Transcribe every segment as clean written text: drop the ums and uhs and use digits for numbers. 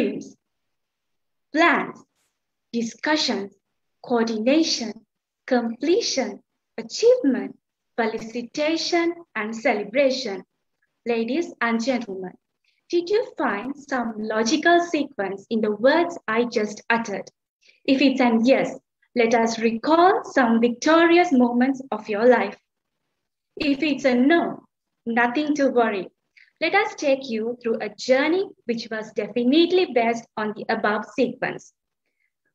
dreams, plans, discussions, coordination, completion, achievement, felicitation, and celebration. Ladies and gentlemen, did you find some logical sequence in the words I just uttered? If it's an yes, let us recall some victorious moments of your life. If it's a no, nothing to worry. Let us take you through a journey which was definitely based on the above sequence.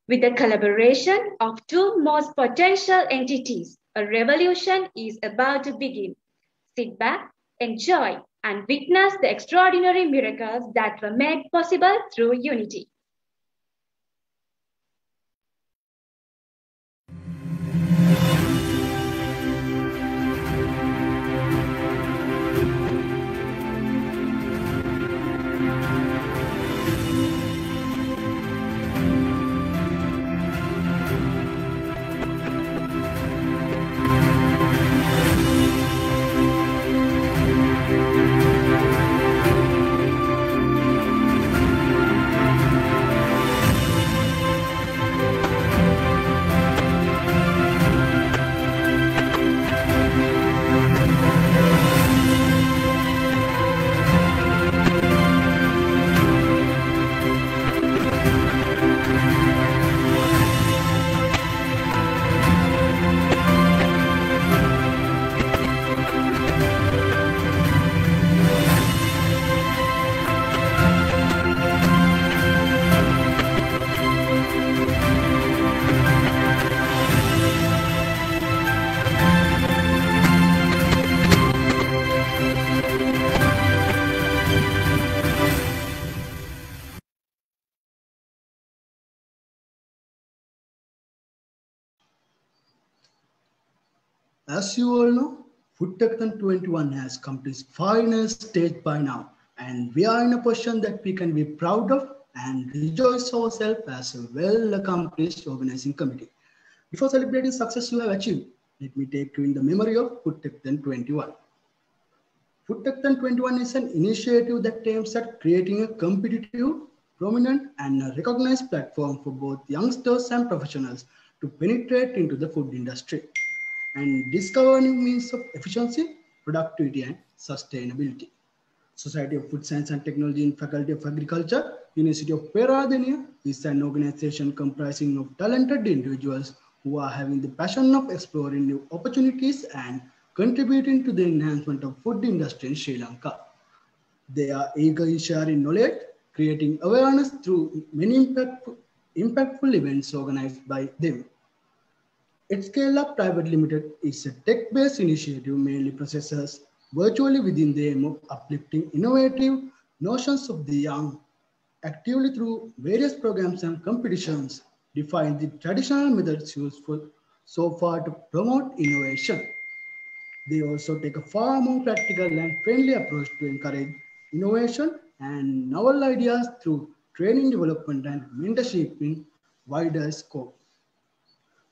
With the collaboration of two most potential entities, a revolution is about to begin. Sit back, enjoy, and witness the extraordinary miracles that were made possible through unity. As you all know, FoodTechThon'21 has come to its final stage by now, and we are in a position that we can be proud of and rejoice ourselves as a well-accomplished organizing committee. Before celebrating success you have achieved, let me take you in the memory of FoodTechThon'21. FoodTechThon'21 is an initiative that aims at creating a competitive, prominent, and recognized platform for both youngsters and professionals to penetrate into the food industry and discover new means of efficiency, productivity, and sustainability. Society of Food Sceince and Technology in Faculty of Agriculture, University of Peradeniya is an organization comprising of talented individuals who are having the passion of exploring new opportunities and contributing to the enhancement of food industry in Sri Lanka. They are eager in sharing knowledge, creating awareness through many impactful events organized by them. Scale Up Private Limited is a tech-based initiative mainly processes virtually within the aim of uplifting innovative notions of the young actively through various programs and competitions, define the traditional methods useful so far to promote innovation. They also take a far more practical and friendly approach to encourage innovation and novel ideas through training development and mentorship in wider scope.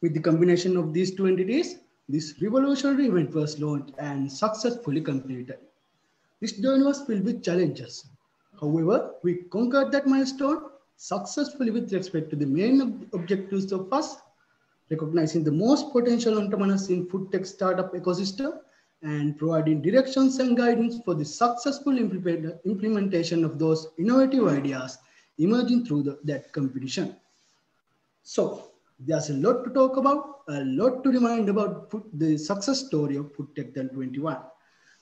With the combination of these two entities, this revolutionary event was launched and successfully completed. This journey was filled with challenges. However, we conquered that milestone successfully with respect to the main objectives of us, recognizing the most potential entrepreneurs in food tech startup ecosystem and providing directions and guidance for the successful implementation of those innovative ideas emerging through that competition. So, there's a lot to talk about, a lot to remind about the success story of FoodTechThon'21.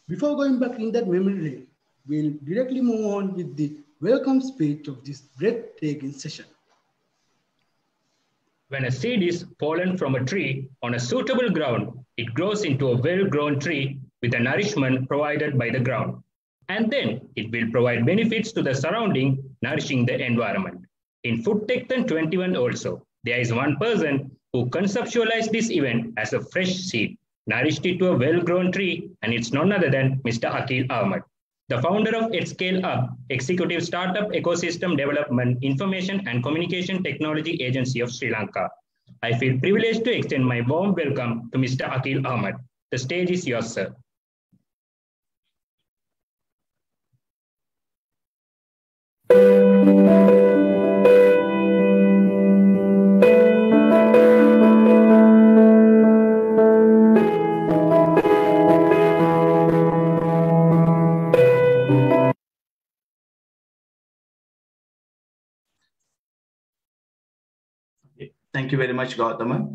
Before going back in that memory lane, we'll directly move on with the welcome speech of this breathtaking session. When a seed is fallen from a tree on a suitable ground, it grows into a well-grown tree with the nourishment provided by the ground. And then it will provide benefits to the surrounding, nourishing the environment. In FoodTechThon'21 also, there is one person who conceptualized this event as a fresh seed, nourished it to a well-grown tree, and it's none other than Mr. Akil Ahmed, the founder of Scale Up, Executive Startup Ecosystem Development Information and Communication Technology Agency of Sri Lanka. I feel privileged to extend my warm welcome to Mr. Akil Ahmed. The stage is yours, sir. you very much, Gautama.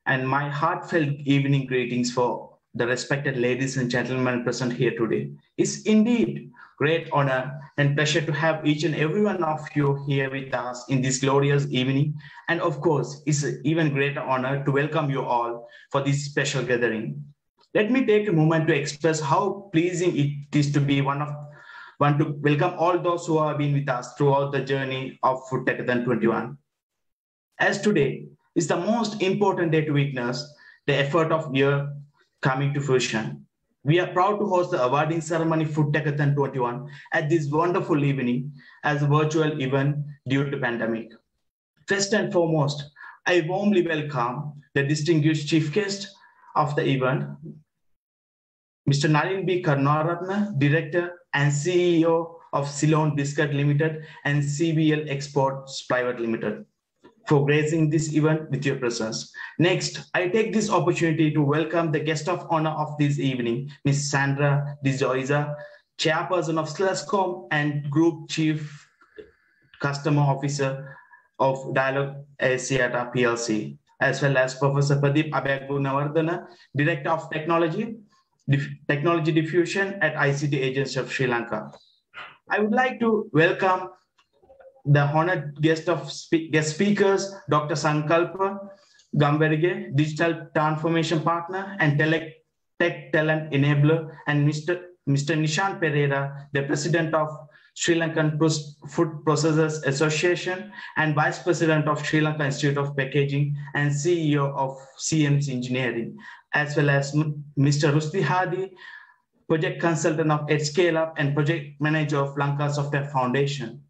And my heartfelt evening greetings for the respected ladies and gentlemen present here today. It's indeed great honor and pleasure to have each and every one of you here with us in this glorious evening. And of course, it's an even greater honor to welcome you all for this special gathering. Let me take a moment to express how pleasing it is to be one to welcome all those who have been with us throughout the journey of FoodTechThon 21. As today is the most important day to witness the effort of year coming to fruition. We are proud to host the awarding ceremony FoodTechThon 21 at this wonderful evening as a virtual event due to pandemic. First and foremost, I warmly welcome the distinguished chief guest of the event, Mr. Nalin B. Karnaratna, Director and CEO of Ceylon Biscuit Limited and CBL Exports Private Limited, for gracing this event with your presence. Next, I take this opportunity to welcome the guest of honor of this evening, Ms. Sandra De Zoiza, Chairperson of Sluscom and Group Chief Customer Officer of Dialogue Asiata PLC, as well as Professor Pradeep Abhyagunawardana, Director of Technology Diffusion at ICT Agency of Sri Lanka. I would like to welcome the honored guest speakers, Dr. Sankalpa Gamberige, Digital Transformation Partner and Tech Talent Enabler, and Mr. Nishan Pereira, the President of Sri Lankan Food Processors Association and Vice President of Sri Lanka Institute of Packaging and CEO of CMC Engineering, as well as Mr. Rusty Hadi, Project Consultant of Scale Up and Project Manager of Lanka Software Foundation.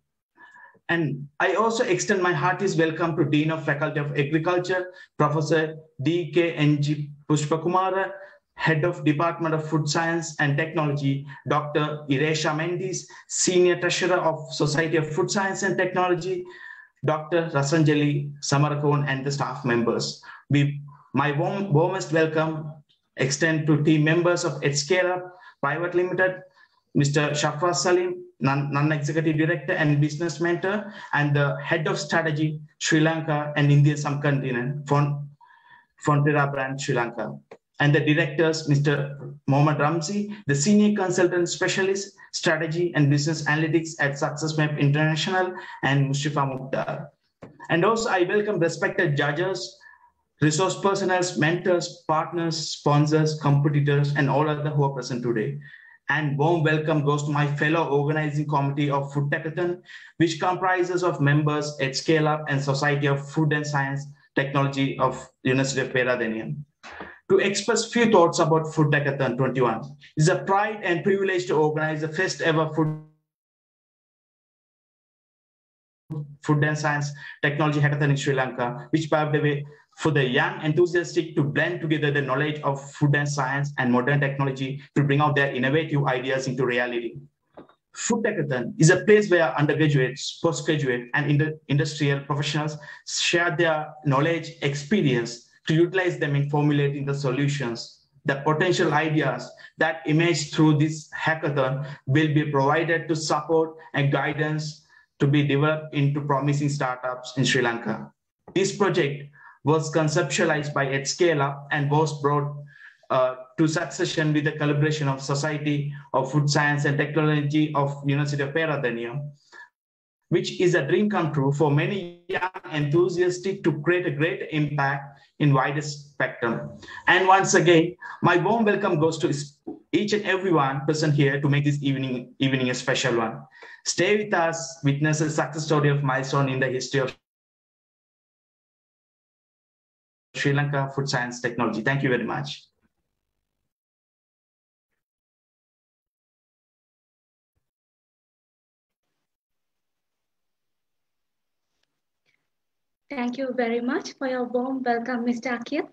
And I also extend my heartiest welcome to Dean of Faculty of Agriculture, Professor D.K.N.G. Pushpakumara, Head of Department of Food Science and Technology, Dr. Iresha Mendes, Senior Treasurer of Society of Food Science and Technology, Dr. Rasanjali Samarakon, and the staff members. My warmest welcome extend to team members of Scale Up Private Limited, Mr. Shafraz Salim, Non-Executive Director and Business Mentor, and the Head of Strategy, Sri Lanka and Indian Subcontinent, Frontera Brand Sri Lanka. And the directors, Mr. Mohammad Ramzi, the Senior Consultant Specialist, Strategy and Business Analytics at SuccessMap International, and Mustafa Mukhtar. And also I welcome respected judges, resource personnel, mentors, partners, sponsors, competitors, and all other who are present today. And warm welcome goes to my fellow organizing committee of FoodTechThon, which comprises of members at Scale Up and Society of Food and Science Technology of University of Peradeniya. To express few thoughts about FoodTechThon 21. It's a pride and privilege to organize the first ever Food and Science Technology Hackathon in Sri Lanka, which paved the way for the young enthusiastic to blend together the knowledge of food and science and modern technology to bring out their innovative ideas into reality. FoodTechThon is a place where undergraduates, postgraduate, and industrial professionals share their knowledge, experience to utilize them in formulating the solutions. The potential ideas that emerge through this hackathon will be provided to support and guidance to be developed into promising startups in Sri Lanka. This project was conceptualized by Scale Up and was brought to succession with the collaboration of Society of Food Science and Technology of University of Peradeniya, which is a dream come true for many young enthusiasts to create a great impact in widest spectrum. And once again, my warm welcome goes to each and everyone present here to make this evening a special one. Stay with us, witness a success story of milestone in the history of Sri Lanka Food Science Technology. Thank you very much. Thank you very much for your warm welcome, Mr. Akil.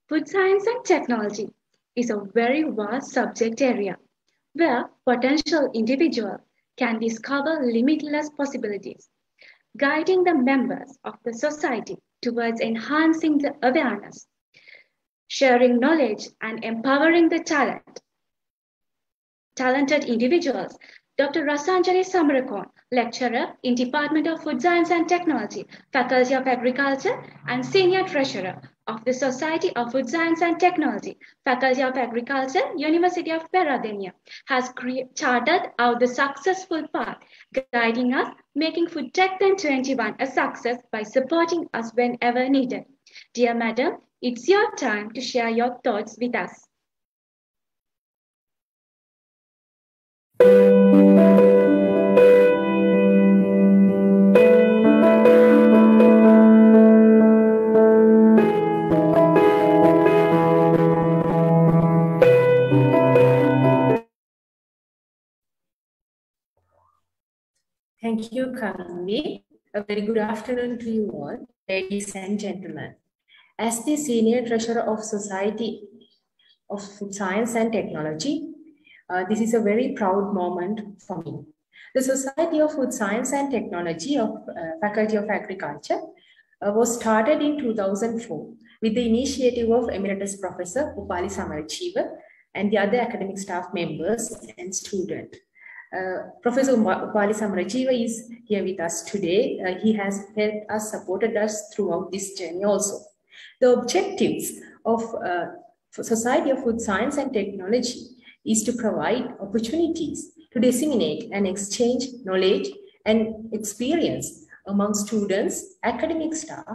Food science and technology is a very vast subject area where potential individuals can discover limitless possibilities, guiding the members of the society towards enhancing the awareness, sharing knowledge, and empowering the talented individuals Dr. Rasanjali Samarakon, Lecturer in Department of Food Science and Technology, Faculty of Agriculture, and Senior Treasurer of the Society of Food Science and Technology, Faculty of Agriculture, University of Peradeniya, has charted out the successful path, guiding us, making FoodTechThon'21 a success by supporting us whenever needed. Dear Madam, it's your time to share your thoughts with us. Thank you, Kamli. A very good afternoon to you all, ladies and gentlemen. As the Senior Treasurer of Society of Food Science and Technology, this is a very proud moment for me. The Society of Food Science and Technology of Faculty of Agriculture was started in 2004 with the initiative of Emeritus Professor Upali Samarachiva and the other academic staff members and students. Professor Upali Samarachiva is here with us today. He has helped us, supported us throughout this journey also. The objectives of Society of Food Science and Technology is to provide opportunities to disseminate and exchange knowledge and experience among students, academic staff,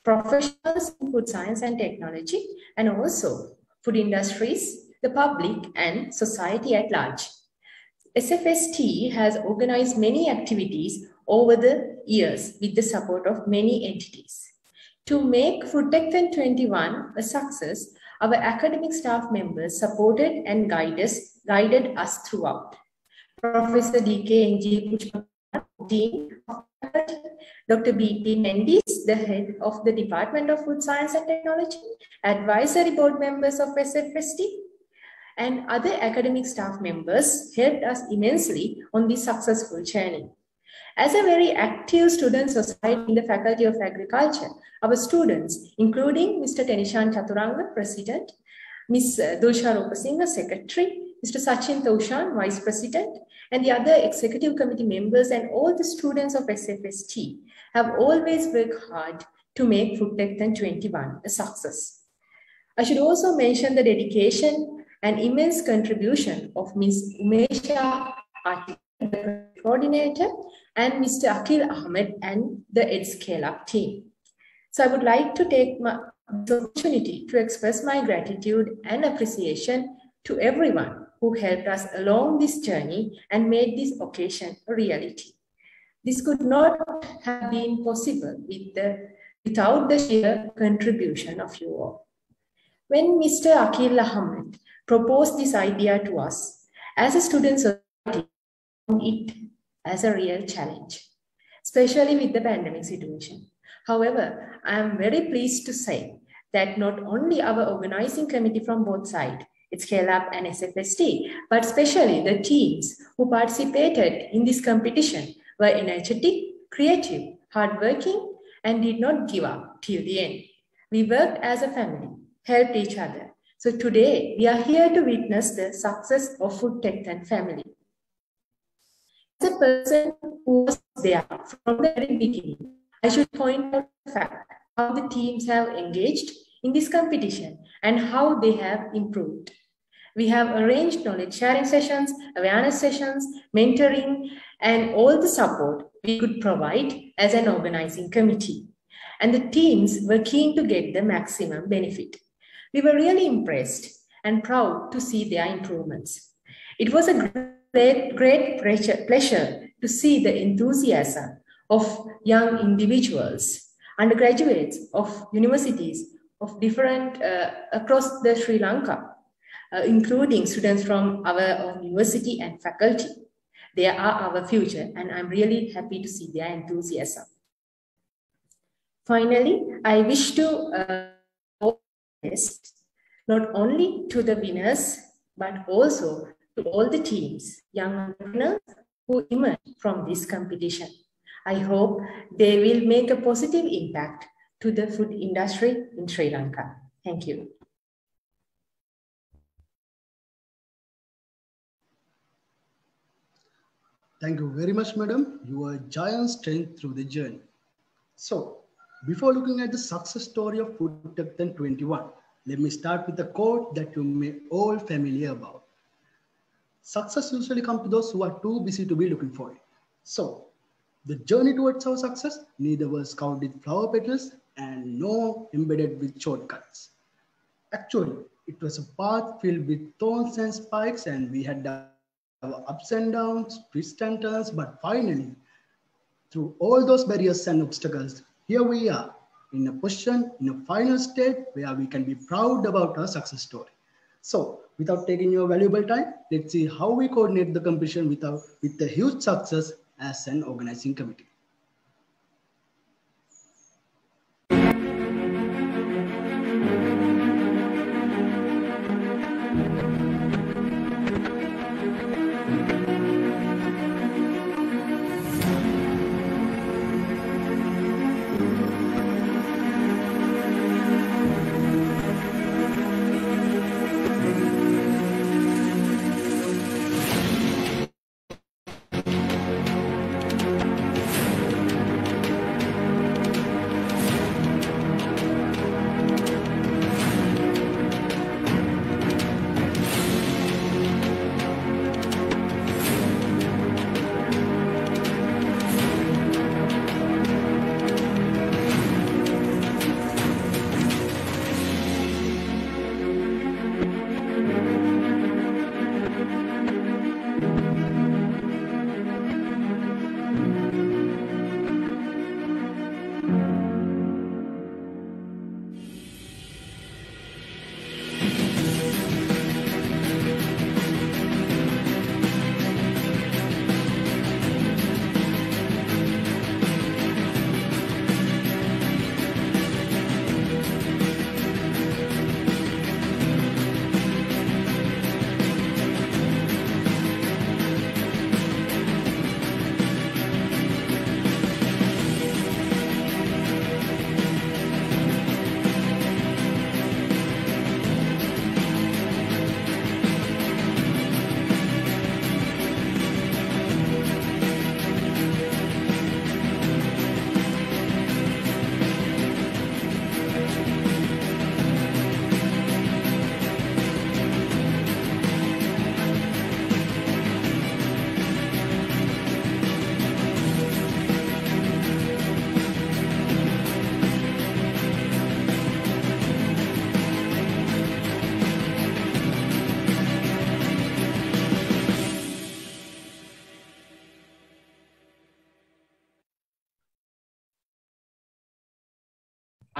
professionals in food science and technology, and also food industries, the public, and society at large. SFST has organized many activities over the years with the support of many entities. To make FoodTechThon'21 a success, our academic staff members supported and guided us throughout. Professor D.K.N.G. Pushpa, Dean of Faculty, Dr. B.P. Mendis, the head of the Department of Food Science and Technology, advisory board members of SFST, and other academic staff members helped us immensely on this successful journey. As a very active student society in the Faculty of Agriculture, our students, including Mr. Tenishan Chaturanga, President, Ms. Dulsha Rupasinghe, Secretary, Mr. Sachin Taushan, Vice President, and the other executive committee members and all the students of SFST have always worked hard to make FoodTechThon'21 a success. I should also mention the dedication and immense contribution of Ms. Umesha, the coordinator, and Mr. Akil Ahmed and the Ed Scale Up team. So I would like to take this opportunity to express my gratitude and appreciation to everyone who helped us along this journey and made this occasion a reality. This could not have been possible without the sheer contribution of you all. When Mr. Akil Ahmed proposed this idea to us, as a student society, it as a real challenge, especially with the pandemic situation. However, I am very pleased to say that not only our organizing committee from both sides, Scale Up and SFST, but especially the teams who participated in this competition were energetic, creative, hardworking, and did not give up till the end. We worked as a family, helped each other. So today, we are here to witness the success of FoodTechThon family. As a person who was there from the very beginning, I should point out the fact how the teams have engaged in this competition and how they have improved. We have arranged knowledge sharing sessions, awareness sessions, mentoring, and all the support we could provide as an organizing committee. And the teams were keen to get the maximum benefit. We were really impressed and proud to see their improvements. It was a great pleasure to see the enthusiasm of young individuals, undergraduates of universities of different across the Sri Lanka, including students from our university and faculty. They are our future, and I'm really happy to see their enthusiasm. Finally, I wish to not only to the winners, but also to all the teams, young entrepreneurs who emerged from this competition. I hope they will make a positive impact to the food industry in Sri Lanka. Thank you. Thank you very much, madam. You are a giant strength through the journey. So, before looking at the success story of FoodTechthon 21, let me start with a quote that you may all familiar about. Success usually comes to those who are too busy to be looking for it. So, the journey towards our success neither was covered with flower petals and no embedded with shortcuts. Actually, it was a path filled with thorns and spikes, and we had our ups and downs, twists and turns, but finally, through all those barriers and obstacles, here we are in a position, in a final state where we can be proud about our success story. So, without taking your valuable time, let's see how we coordinate the competition with the huge success as an organizing committee.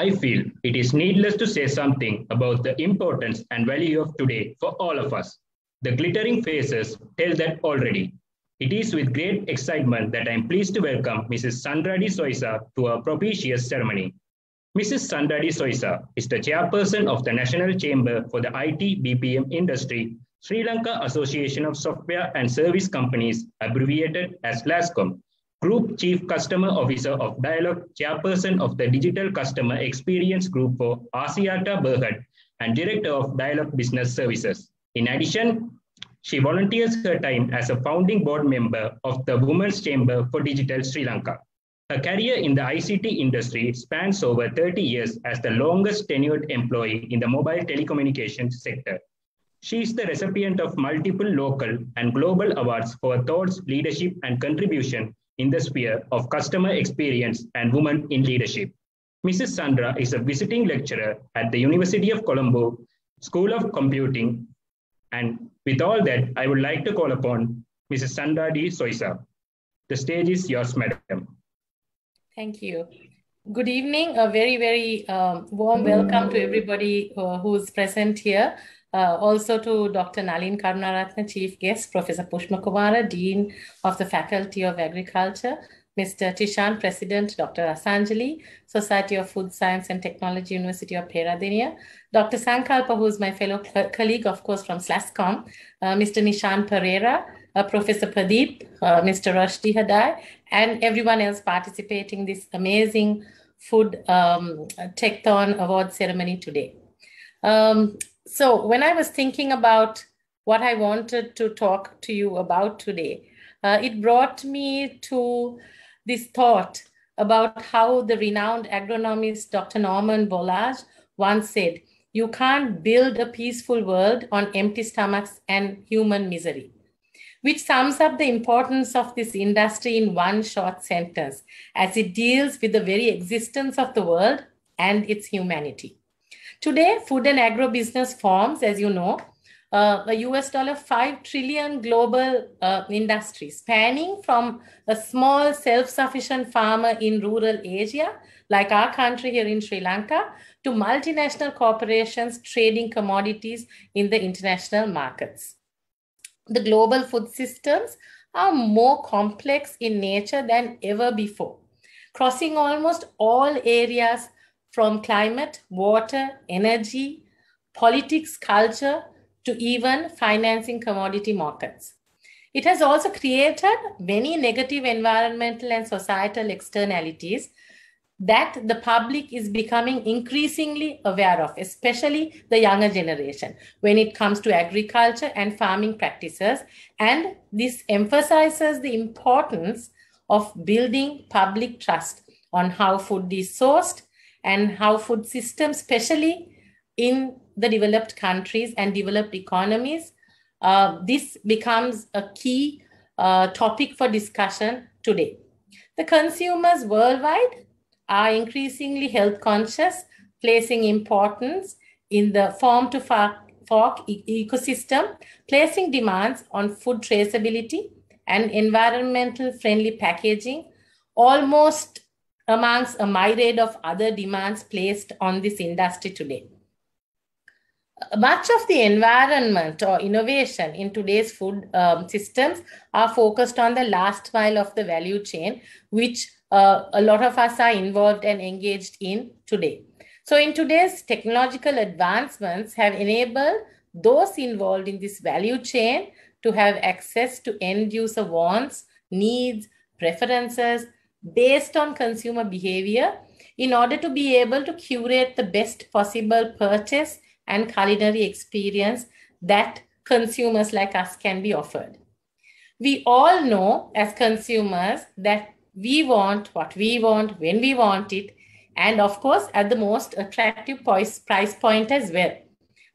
I feel it is needless to say something about the importance and value of today for all of us. The glittering faces tell that already. It is with great excitement that I am pleased to welcome Mrs. Sandra de Soisa to our propitious ceremony. Mrs. Sandra de Soisa is the chairperson of the National Chamber for the IT BPM Industry, Sri Lanka Association of Software and Service Companies, abbreviated as LASCOM, Group Chief Customer Officer of Dialog, Chairperson of the Digital Customer Experience Group for Asiata Berhad, and Director of Dialog Business Services. In addition, she volunteers her time as a founding board member of the Women's Chamber for Digital Sri Lanka. Her career in the ICT industry spans over 30 years as the longest tenured employee in the mobile telecommunications sector. She is the recipient of multiple local and global awards for thoughts, leadership, and contribution in the sphere of customer experience and women in leadership. Mrs. Sandra is a visiting lecturer at the University of Colombo School of Computing. And with all that, I would like to call upon Mrs. Sandra de Soisa. The stage is yours, madam. Thank you. Good evening. A very, very warm welcome to everybody who's present here. Also to Dr. Nalin Karunaratne, Chief Guest, Professor Pushma Kumara, Dean of the Faculty of Agriculture, Mr. Tishan, President, Dr. Asanjali, Society of Food Sceince and Technology, University of Peradeniya, Dr. Sankalpa, who is my fellow colleague, of course, from SLASCOM, Mr. Nishan Pereira, Professor Pradeep, Mr. Rashdi Hadai, and everyone else participating in this amazing Food Techthon Award ceremony today. So when I was thinking about what I wanted to talk to you about today, it brought me to this thought about how the renowned agronomist Dr. Norman Bollage once said, "You can't build a peaceful world on empty stomachs and human misery," which sums up the importance of this industry in one short sentence, as it deals with the very existence of the world and its humanity. Today, food and agribusiness forms, as you know, a $5 trillion global industry, spanning from a small self-sufficient farmer in rural Asia, like our country here in Sri Lanka, to multinational corporations trading commodities in the international markets. The global food systems are more complex in nature than ever before, crossing almost all areas from climate, water, energy, politics, culture, to even financing commodity markets. It has also created many negative environmental and societal externalities that the public is becoming increasingly aware of, especially the younger generation, when it comes to agriculture and farming practices. And this emphasizes the importance of building public trust on how food is sourced and how food systems, especially in the developed countries and developed economies, this becomes a key topic for discussion today. The consumers worldwide are increasingly health conscious, placing importance in the farm to fork ecosystem, placing demands on food traceability and environmental friendly packaging, almost amongst a myriad of other demands placed on this industry today. Much of the environment or innovation in today's food systems are focused on the last mile of the value chain, which a lot of us are involved and engaged in today. So in today's technological advancements have enabled those involved in this value chain to have access to end user wants, needs, preferences based on consumer behavior in order to be able to curate the best possible purchase and culinary experience that consumers like us can be offered. We all know as consumers that we want what we want, when we want it, and of course at the most attractive price point as well.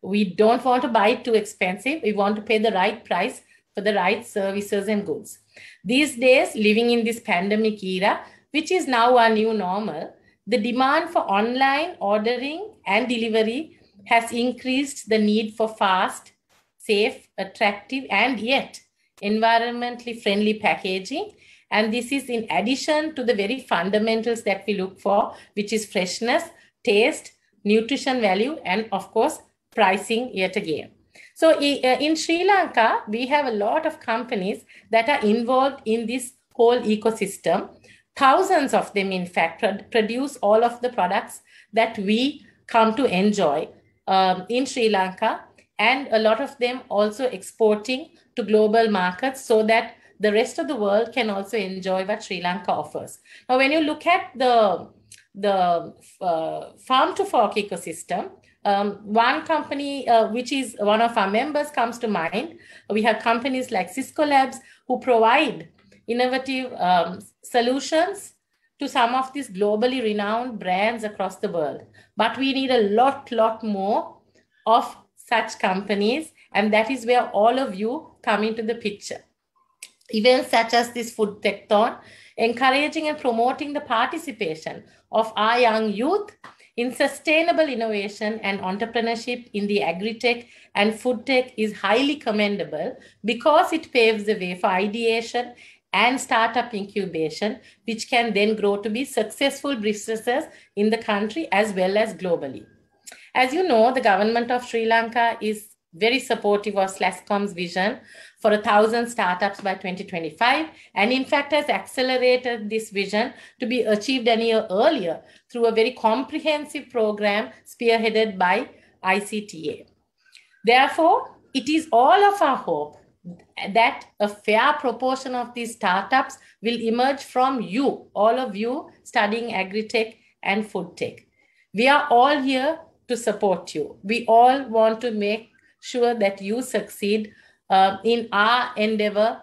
We don't want to buy it too expensive. We want to pay the right price for the right services and goods. These days, living in this pandemic era, which is now our new normal, the demand for online ordering and delivery has increased the need for fast, safe, attractive, and yet environmentally friendly packaging. And this is in addition to the very fundamentals that we look for, which is freshness, taste, nutrition value, and of course, pricing yet again. So in Sri Lanka, we have a lot of companies that are involved in this whole ecosystem. Thousands of them, in fact, produce all of the products that we come to enjoy in Sri Lanka, and a lot of them also exporting to global markets so that the rest of the world can also enjoy what Sri Lanka offers. Now, when you look at the farm to fork ecosystem, one company, which is one of our members, comes to mind. We have companies like Cisco Labs who provide innovative solutions to some of these globally renowned brands across the world. But we need a lot more of such companies, and that is where all of you come into the picture. Events such as this FoodTechThon, encouraging and promoting the participation of our young youth in sustainable innovation and entrepreneurship in the agri-tech and food tech is highly commendable because it paves the way for ideation and startup incubation, which can then grow to be successful businesses in the country as well as globally. As you know, the government of Sri Lanka is very supportive of SLASCOM's vision for 1,000 startups by 2025, and in fact has accelerated this vision to be achieved a year earlier through a very comprehensive program spearheaded by ICTA. Therefore, it is all of our hope that a fair proportion of these startups will emerge from you, all of you studying agri-tech and food tech. We are all here to support you. We all want to make sure that you succeed in our endeavor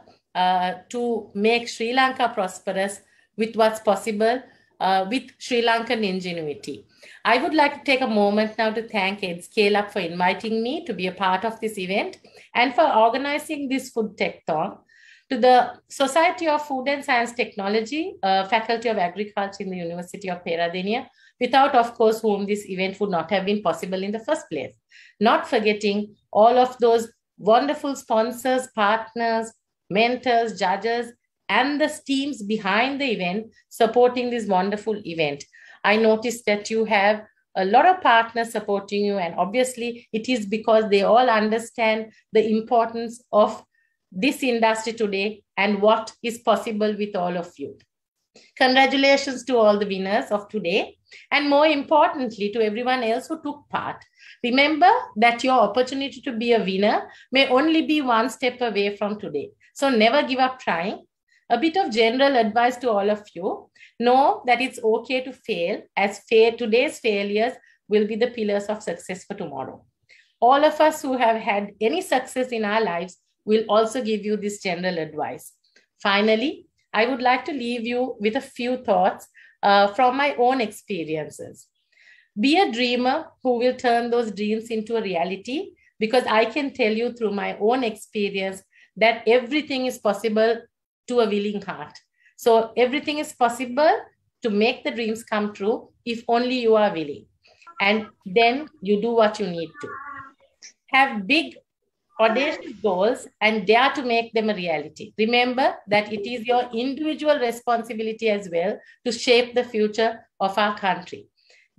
to make Sri Lanka prosperous with what's possible with Sri Lankan ingenuity. I would like to take a moment now to thank EdScale-Up for inviting me to be a part of this event and for organizing this FoodTechThon. To the Society of Food and Science Technology, Faculty of Agriculture in the University of Peradeniya, without, of course, whom this event would not have been possible in the first place. Not forgetting all of those wonderful sponsors, partners, mentors, judges, and the teams behind the event supporting this wonderful event. I noticed that you have a lot of partners supporting you, and obviously it is because they all understand the importance of this industry today and what is possible with all of you. Congratulations to all the winners of today, and more importantly, to everyone else who took part. Remember that your opportunity to be a winner may only be one step away from today. So never give up trying. A bit of general advice to all of you. Know that it's okay to fail, as today's failures will be the pillars of success for tomorrow. All of us who have had any success in our lives will also give you this general advice. Finally, I would like to leave you with a few thoughts from my own experiences. Be a dreamer who will turn those dreams into a reality, because I can tell you through my own experience that everything is possible to a willing heart. So everything is possible to make the dreams come true if only you are willing. And then you do what you need to. Have big, audacious goals and dare to make them a reality. Remember that it is your individual responsibility as well to shape the future of our country.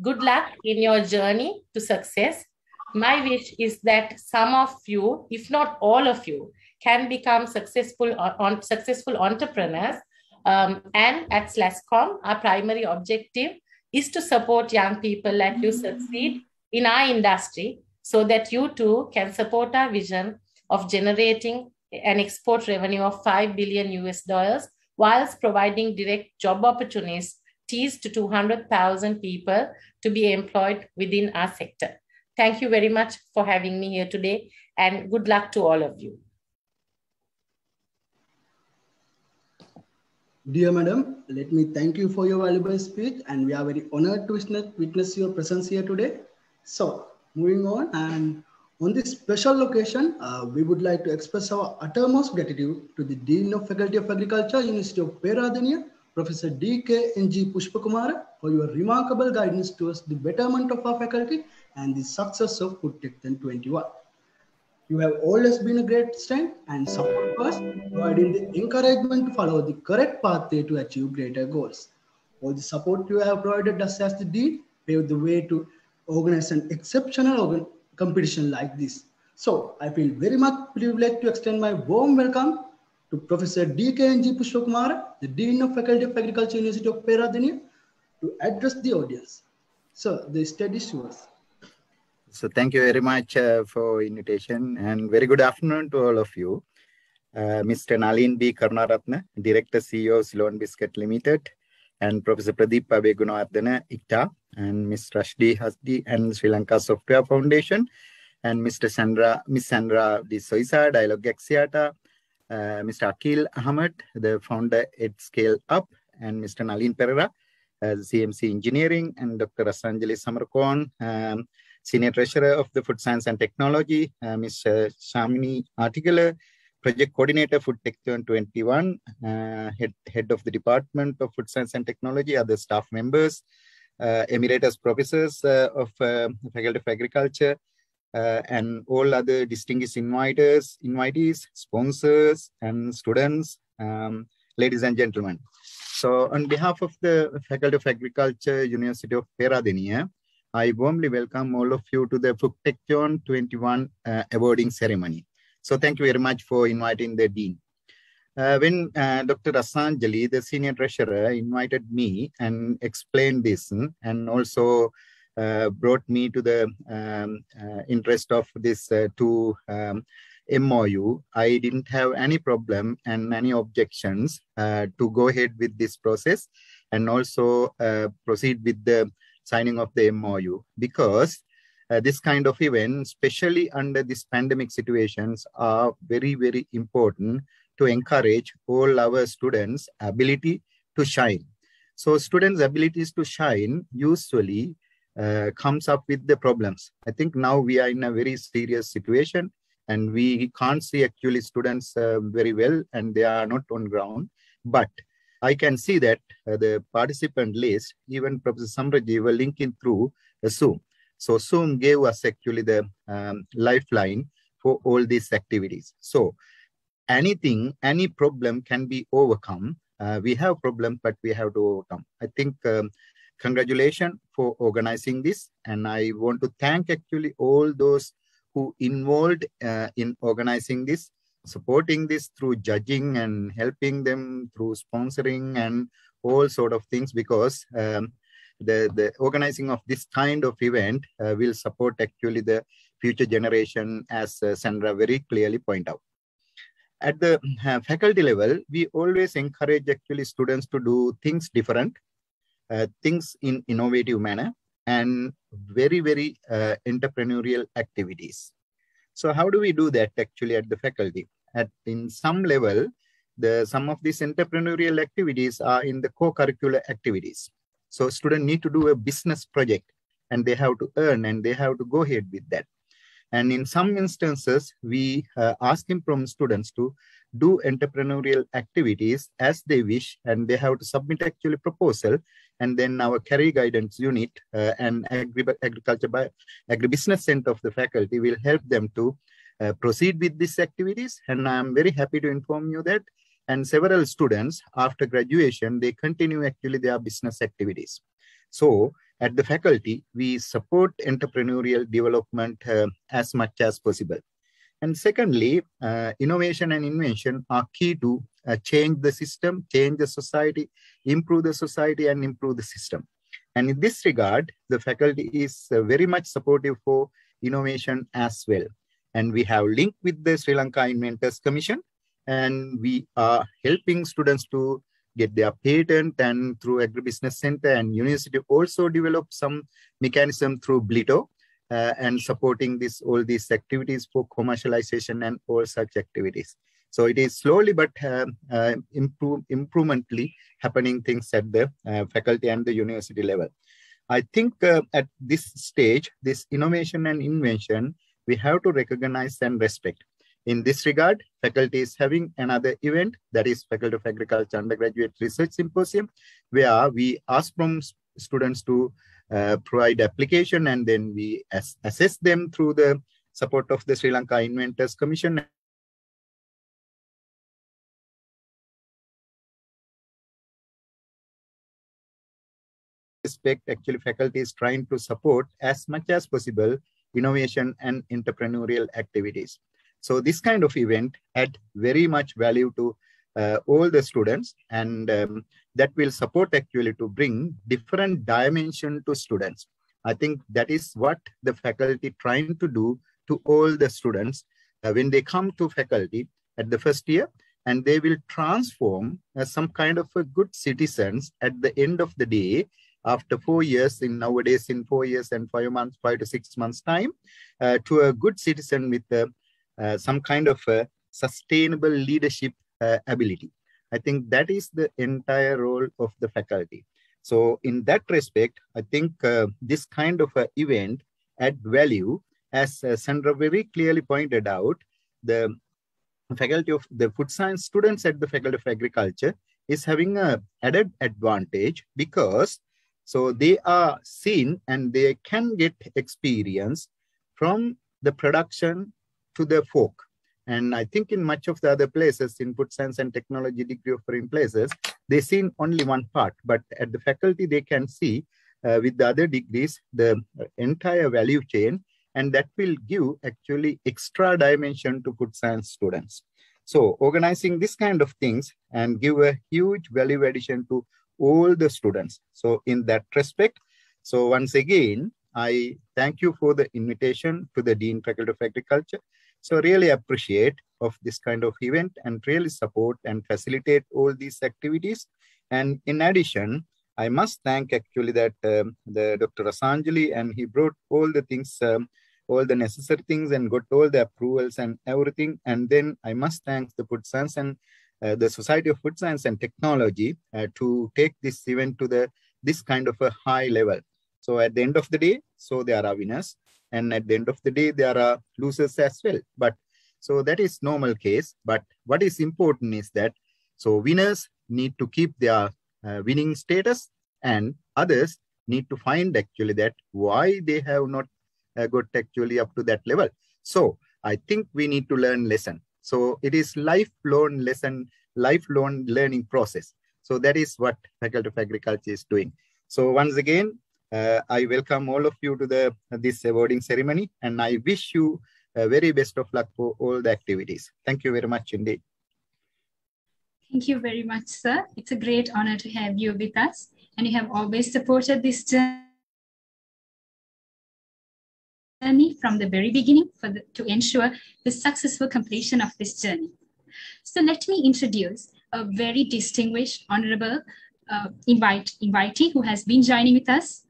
Good luck in your journey to success. My wish is that some of you, if not all of you, can become successful entrepreneurs. And at SLASCOM, our primary objective is to support young people like you succeed in our industry, so that you too can support our vision of generating an export revenue of $5 billion whilst providing direct job opportunities to 200,000 people to be employed within our sector. Thank you very much for having me here today, and good luck to all of you. Dear Madam, let me thank you for your valuable speech, and we are very honored to witness your presence here today. So, moving on, and on this special occasion, we would like to express our uttermost gratitude to the Dean of Faculty of Agriculture, University of Peradeniya, Professor D.K.N.G. Pushpakumara, for your remarkable guidance towards the betterment of our faculty and the success of FoodTechThon'21. You have always been a great strength and support for us, providing the encouragement to follow the correct pathway to achieve greater goals. All the support you have provided us as the Dean paved the way to organize an exceptional competition like this. So I feel very much privileged to extend my warm welcome to Professor D.K.N.G. Pushpakumara, the Dean of Faculty of Agriculture, University of Peradeniya, to address the audience. So the stage is yours. So thank you very much for invitation, and very good afternoon to all of you. Mr. Nalin B. Karunaratne, Director CEO of Ceylon Biscuit Limited, and Professor Pradeep Abegunawardena, ICTA, and Ms. Rashdi Hasdi and Sri Lanka Software Foundation, and Miss Sandra D. Soisa, Dialogue Axiata, Mr. Akil Ahmed, the founder at Scale Up, and Mr. Nalin Pereira, CMC Engineering, and Dr. Asanjali Samarkon, Senior Treasurer of the Food Sceince and Technology, Ms. Shamini Articular, Project Coordinator, FoodTechThon'21, Head of the Department of Food Sceince and Technology, other staff members, Emeritus Professors of Faculty of Agriculture, and all other distinguished invitees, sponsors, and students, ladies and gentlemen. So on behalf of the Faculty of Agriculture, University of Peradeniya, I warmly welcome all of you to the FoodTechThon'21 awarding ceremony. So thank you very much for inviting the Dean. When Dr. Asanjali, the Senior Treasurer, invited me and explained this, and also brought me to the interest of this two MOU, I didn't have any problem and any objections to go ahead with this process and also proceed with the signing of the MOU, because this kind of event, especially under this pandemic situations, are very, very important to encourage all our students' ability to shine. So students' abilities to shine usually comes up with the problems. I think now we are in a very serious situation and we can't see actually students very well and they are not on ground. But I can see that the participant list, even Professor Samraji were linking through Zoom. So Zoom gave us actually the lifeline for all these activities. So anything, any problem can be overcome. We have problems, but we have to overcome. I think congratulations for organizing this. And I want to thank actually all those who involved in organizing this, supporting this through judging and helping them through sponsoring and all sort of things, because the organizing of this kind of event will support actually the future generation, as Sandra very clearly point out. At the faculty level, we always encourage actually students to do things different, things in innovative manner, and very, very entrepreneurial activities. So how do we do that actually at the faculty? In some level, some of these entrepreneurial activities are in the co-curricular activities. So students need to do a business project and they have to earn and they have to go ahead with that. And in some instances, we ask him from students to do entrepreneurial activities as they wish, and they have to submit actually proposal. And then our career guidance unit and agribusiness center of the faculty will help them to proceed with these activities. And I'm very happy to inform you that, and several students after graduation, they continue actually their business activities. So at the faculty, we support entrepreneurial development as much as possible. And secondly, innovation and invention are key to change the system, change the society, improve the society, and improve the system. And in this regard, the faculty is very much supportive for innovation as well. And we have linked with the Sri Lanka Inventors Commission, and we are helping students to get their patent, and through Agribusiness Center and University also develop some mechanism through BLITO and supporting all these activities for commercialization and all such activities. So it is slowly but improvemently happening things at the faculty and the university level. I think at this stage, this innovation and invention, we have to recognize and respect. In this regard, faculty is having another event, that is Faculty of Agriculture Undergraduate Research Symposium, where we ask from students to provide application, and then we assess them through the support of the Sri Lanka Inventors Commission. Actually, faculty is trying to support as much as possible innovation and entrepreneurial activities. So this kind of event add very much value to all the students, and that will support actually to bring different dimension to students. I think that is what the faculty trying to do to all the students when they come to faculty at the first year, and they will transform as some kind of a good citizens at the end of the day after 4 years, nowadays in 4 years and 5 months, 5 to 6 months time, to a good citizen with some kind of sustainable leadership ability. I think that is the entire role of the faculty. So in that respect, I think this kind of event add value, as Sandra very clearly pointed out. The faculty of the food science students at the Faculty of Agriculture is having an added advantage, because so they are seen and they can get experience from the production to the fork. And I think in much of the other places, in Food Sceince and Technology degree offering places, they see only one part. But at the faculty, they can see with the other degrees, the entire value chain, and that will give actually extra dimension to food science students. So organizing this kind of things and give a huge value addition to all the students. So in that respect, so once again, I thank you for the invitation to the Dean Faculty of Agriculture. So really appreciate of this kind of event and really support and facilitate all these activities. And in addition, I must thank actually that the Dr. Asanjali, and he brought all the things, all the necessary things and got all the approvals and everything. And then I must thank the Food Sceince and the Society of Food Science and Technology to take this event to this kind of a high level. So at the end of the day, so there are winners, and at the end of the day, there are losers as well. But so that is normal case. But what is important is that so winners need to keep their winning status, and others need to find actually that why they have not got actually up to that level. So I think we need to learn lesson. So it is lifelong lesson, lifelong learning process. So that is what Faculty of Agriculture is doing. So once again, I welcome all of you to this awarding ceremony, and I wish you very best of luck for all the activities. Thank you very much indeed. Thank you very much, sir. It's a great honor to have you with us, and you have always supported this journey from the very beginning to ensure the successful completion of this journey. So let me introduce a very distinguished, honorable invitee who has been joining with us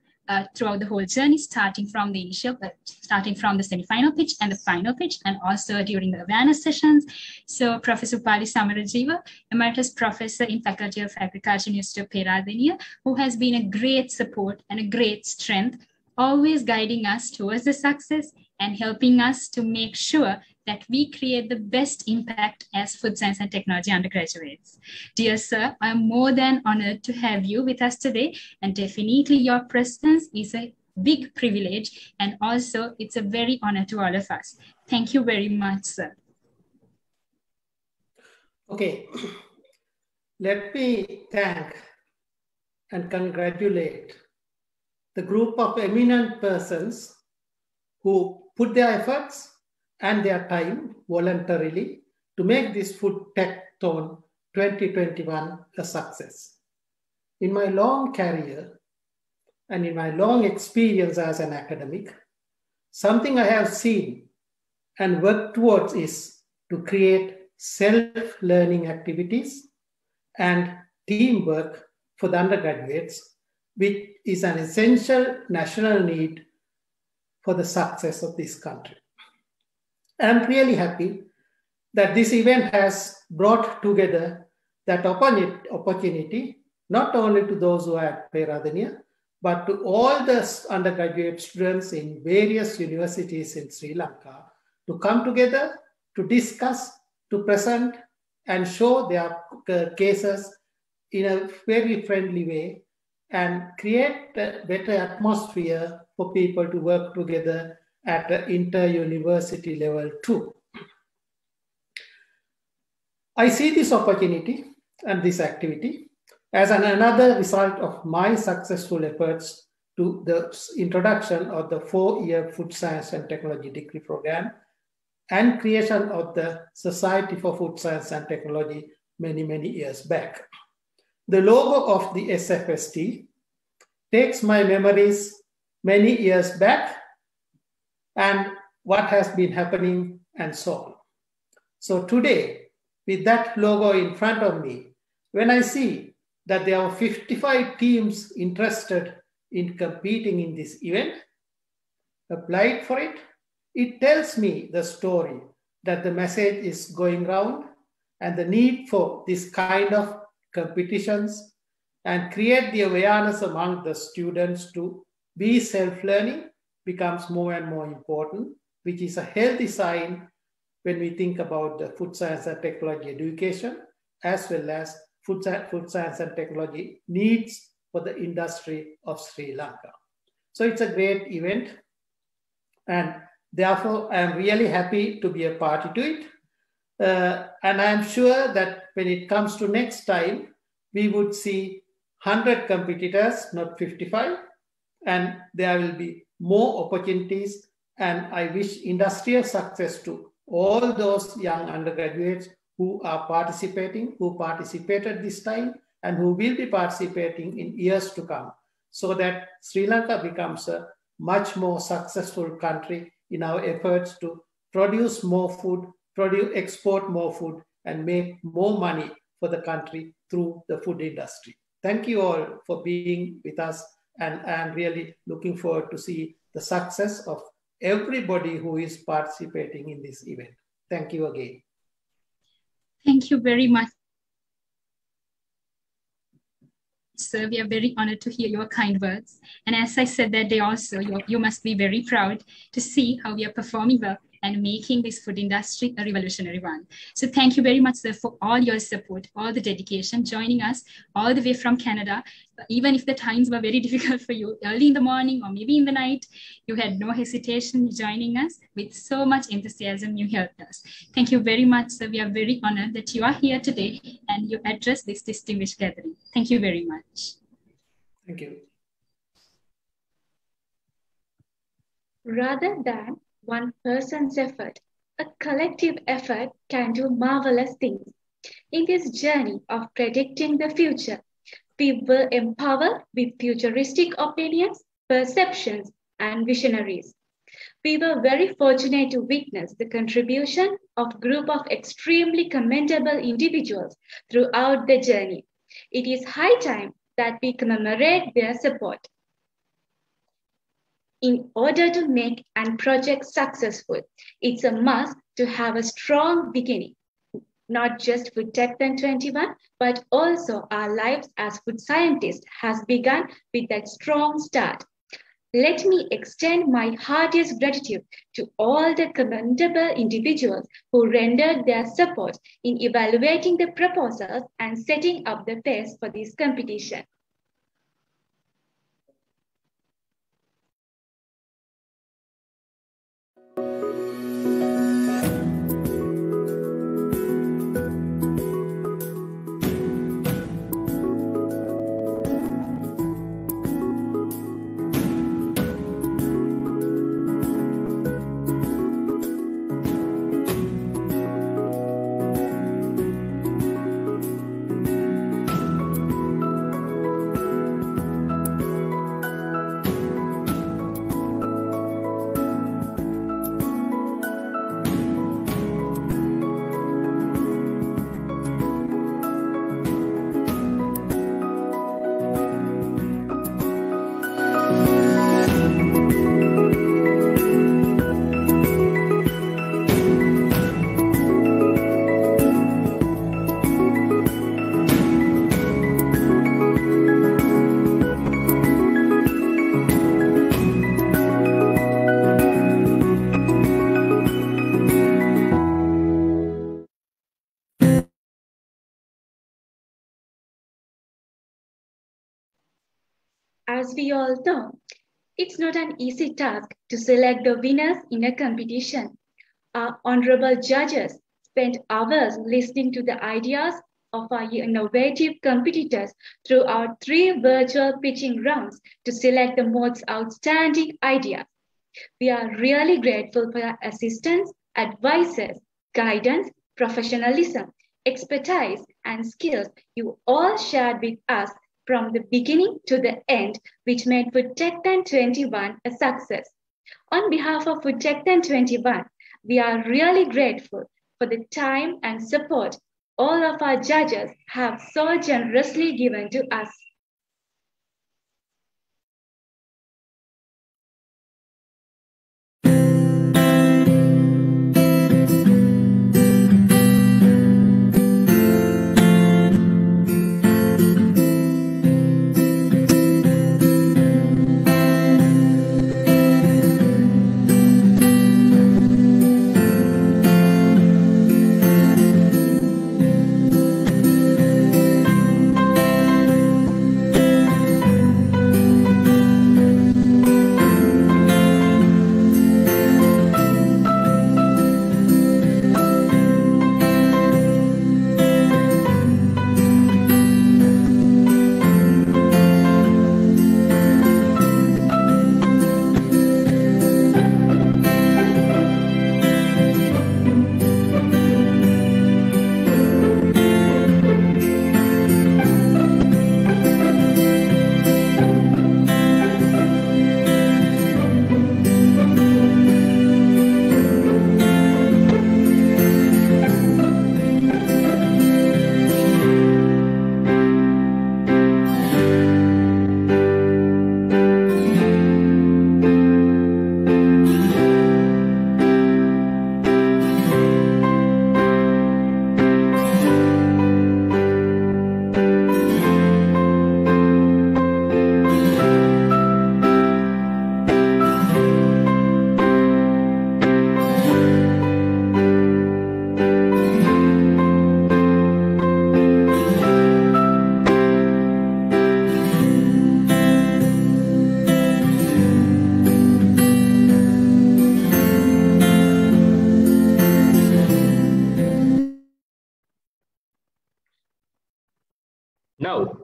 throughout the whole journey, starting from the semi-final pitch and the final pitch, and also during the awareness sessions. So Professor Upali Samarajiva, Emeritus Professor in Faculty of Agriculture, University of Peradeniya, who has been a great support and a great strength, always guiding us towards the success and helping us to make sure that we create the best impact as food science and technology undergraduates. Dear sir, I'm more than honored to have you with us today, and definitely your presence is a big privilege, and also it's a very honor to all of us. Thank you very much, sir. Okay, let me thank and congratulate the group of eminent persons who put their efforts and their time voluntarily to make this FoodTechThon 2021 a success. In my long career and in my long experience as an academic, something I have seen and worked towards is to create self-learning activities and teamwork for the undergraduates, which is an essential national need for the success of this country. I'm really happy that this event has brought together that opportunity, not only to those who are at Peradeniya, but to all the undergraduate students in various universities in Sri Lanka to come together, to discuss, to present, and show their cases in a very friendly way and create a better atmosphere for people to work together at the inter-university level too. I see this opportunity and this activity as another result of my successful efforts to the introduction of the 4-year Food Science and Technology degree program and creation of the Society for Food Science and Technology many, many years back. The logo of the SFST takes my memories many years back and what has been happening and so on. So today, with that logo in front of me, when I see that there are 55 teams interested in competing in this event, applied for it, it tells me the story that the message is going round and the need for this kind of competitions and create the awareness among the students to be self-learning becomes more and more important, which is a healthy sign when we think about the food science and technology education, as well as food science and technology needs for the industry of Sri Lanka. So it's a great event, and therefore I am really happy to be a party to it. And I'm sure that when it comes to next time, we would see 100 competitors, not 55, and there will be more opportunities. And I wish industrial success to all those young undergraduates who are participating, who participated this time, and who will be participating in years to come, so that Sri Lanka becomes a much more successful country in our efforts to produce more food, export more food, and make more money for the country through the food industry. Thank you all for being with us, and I'm really looking forward to see the success of everybody who is participating in this event. Thank you again. Thank you very much, sir. We are very honored to hear your kind words. And as I said that day also, you must be very proud to see how we are performing well and making this food industry a revolutionary one. So thank you very much, sir, for all your support, all the dedication, joining us all the way from Canada. Even if the times were very difficult for you, early in the morning or maybe in the night, you had no hesitation joining us with so much enthusiasm. You helped us. Thank you very much, sir. We are very honored that you are here today and you address this distinguished gathering. Thank you very much. Thank you. Rather than one person's effort, a collective effort can do marvelous things. In this journey of predicting the future, we will empower with futuristic opinions, perceptions, and visionaries. We were very fortunate to witness the contribution of a group of extremely commendable individuals throughout the journey. It is high time that we commemorate their support. In order to make a project successful, it's a must to have a strong beginning. Not just FoodTechthon 21, but also our lives as food scientists has begun with that strong start. Let me extend my heartiest gratitude to all the commendable individuals who rendered their support in evaluating the proposals and setting up the pace for this competition. As we all know, it's not an easy task to select the winners in a competition. Our honorable judges spent hours listening to the ideas of our innovative competitors through our 3 virtual pitching rounds to select the most outstanding ideas. We are really grateful for your assistance, advices, guidance, professionalism, expertise, and skills you all shared with us from the beginning to the end, which made FoodTechthon 21 a success. On behalf of FoodTechthon 21, we are really grateful for the time and support all of our judges have so generously given to us.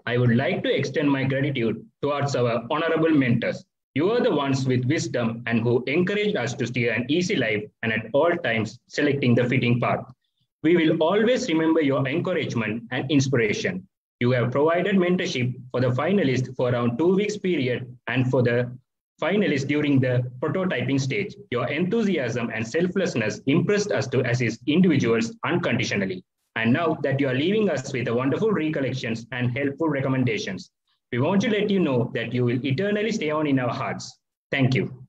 I would like to extend my gratitude towards our honorable mentors. You are the ones with wisdom and who encouraged us to steer an easy life and at all times selecting the fitting path. We will always remember your encouragement and inspiration. You have provided mentorship for the finalists for around 2 weeks period and for the finalists during the prototyping stage. Your enthusiasm and selflessness impressed us to assist individuals unconditionally. And now that you are leaving us with wonderful recollections and helpful recommendations, we want to let you know that you will eternally stay on in our hearts. Thank you.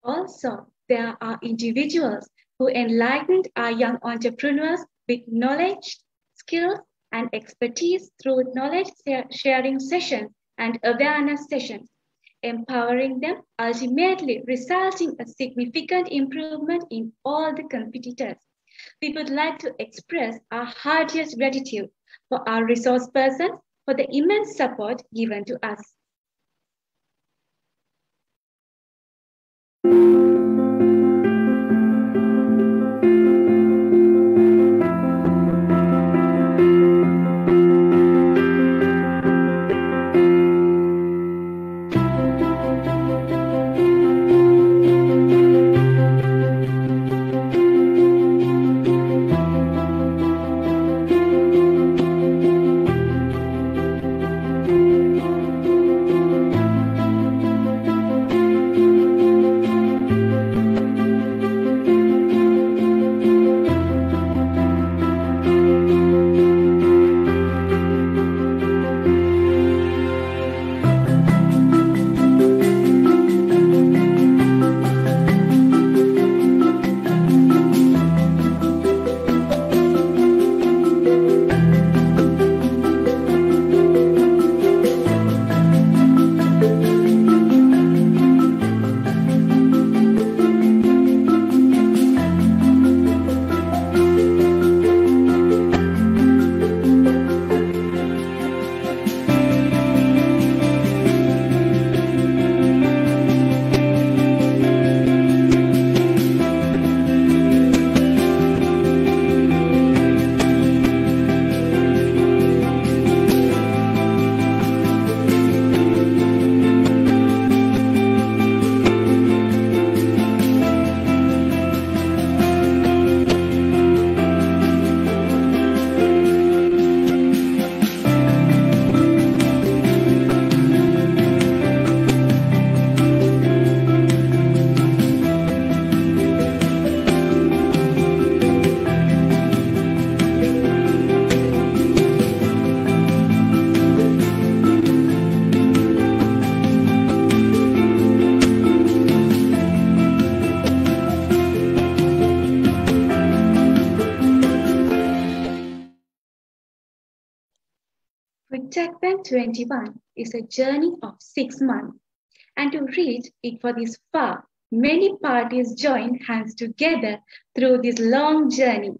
Also, there are individuals who enlightened our young entrepreneurs with knowledge, skills, and expertise through knowledge sharing sessions and awareness sessions, empowering them, ultimately resulting a significant improvement in all the competitors. We would like to express our heartiest gratitude for our resource persons for the immense support given to us. FoodTechThon'21 is a journey of 6 months. And to reach it for this far, many parties joined hands together through this long journey.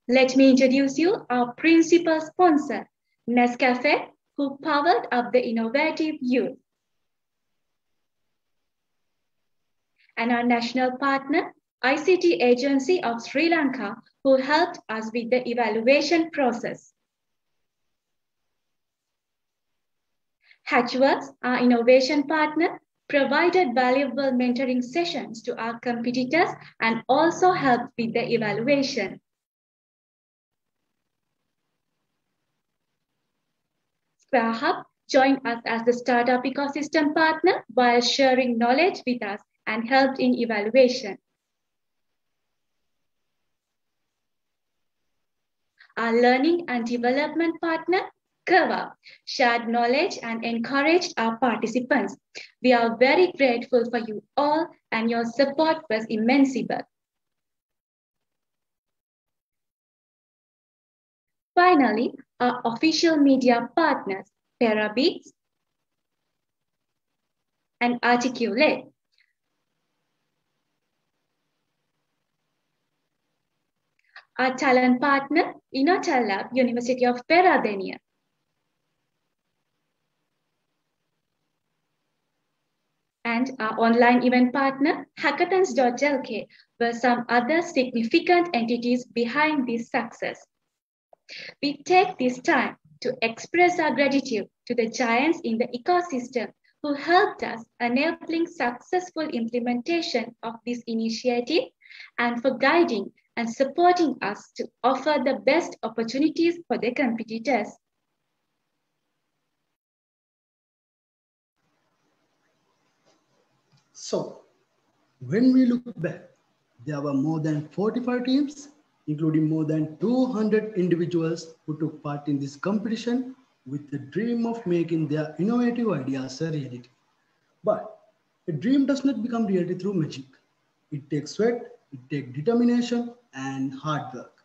Let me introduce you our principal sponsor, Nescafe, who powered up the innovative youth. And our national partner, ICT Agency of Sri Lanka, who helped us with the evaluation process. Hatchworks, our innovation partner, provided valuable mentoring sessions to our competitors and also helped with the evaluation. Square Hub joined us as the startup ecosystem partner while sharing knowledge with us and helped in evaluation. Our learning and development partner, Curva, shared knowledge and encouraged our participants. We are very grateful for you all and your support was immensible. Finally, our official media partners, Parabeats and Articulate. Our talent partner, Innotel Lab, University of Peradeniya. And our online event partner, hackathons.lk, were some other significant entities behind this success. We take this time to express our gratitude to the giants in the ecosystem who helped us enabling successful implementation of this initiative and for guiding and supporting us to offer the best opportunities for the competitors. So, when we look back, there were more than 45 teams, including more than 200 individuals who took part in this competition with the dream of making their innovative ideas a reality. But a dream does not become reality through magic. It takes sweat, it takes determination and hard work.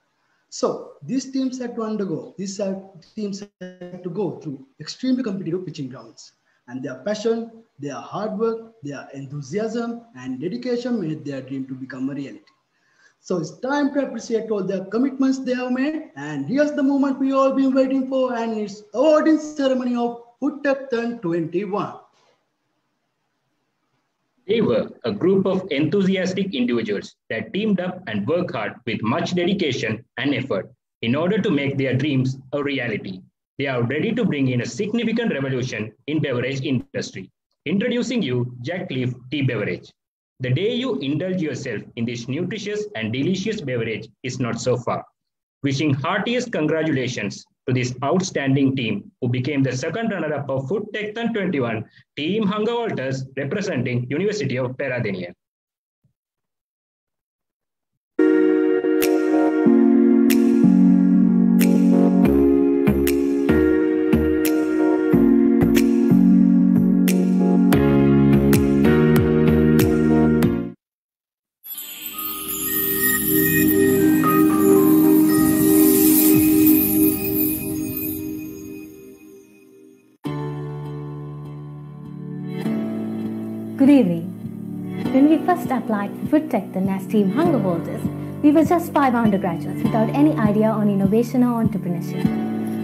So these teams had to go through extremely competitive pitching grounds. And their passion, their hard work, their enthusiasm and dedication made their dream to become a reality. So it's time to appreciate all the commitments they have made. And here's the moment we all been waiting for, and it's awarding ceremony of FoodTechThon'21. They were a group of enthusiastic individuals that teamed up and worked hard with much dedication and effort in order to make their dreams a reality. They are ready to bring in a significant revolution in beverage industry. Introducing you Jack Leaf Tea Beverage. The day you indulge yourself in this nutritious and delicious beverage is not so far. Wishing heartiest congratulations to this outstanding team who became the second runner-up of FoodTechThon'21, Team Hunger Walters representing University of Peradeniya. Good evening. When we first applied for FoodTechThon as Team Hunger Holders, we were just 5 undergraduates without any idea on innovation or entrepreneurship.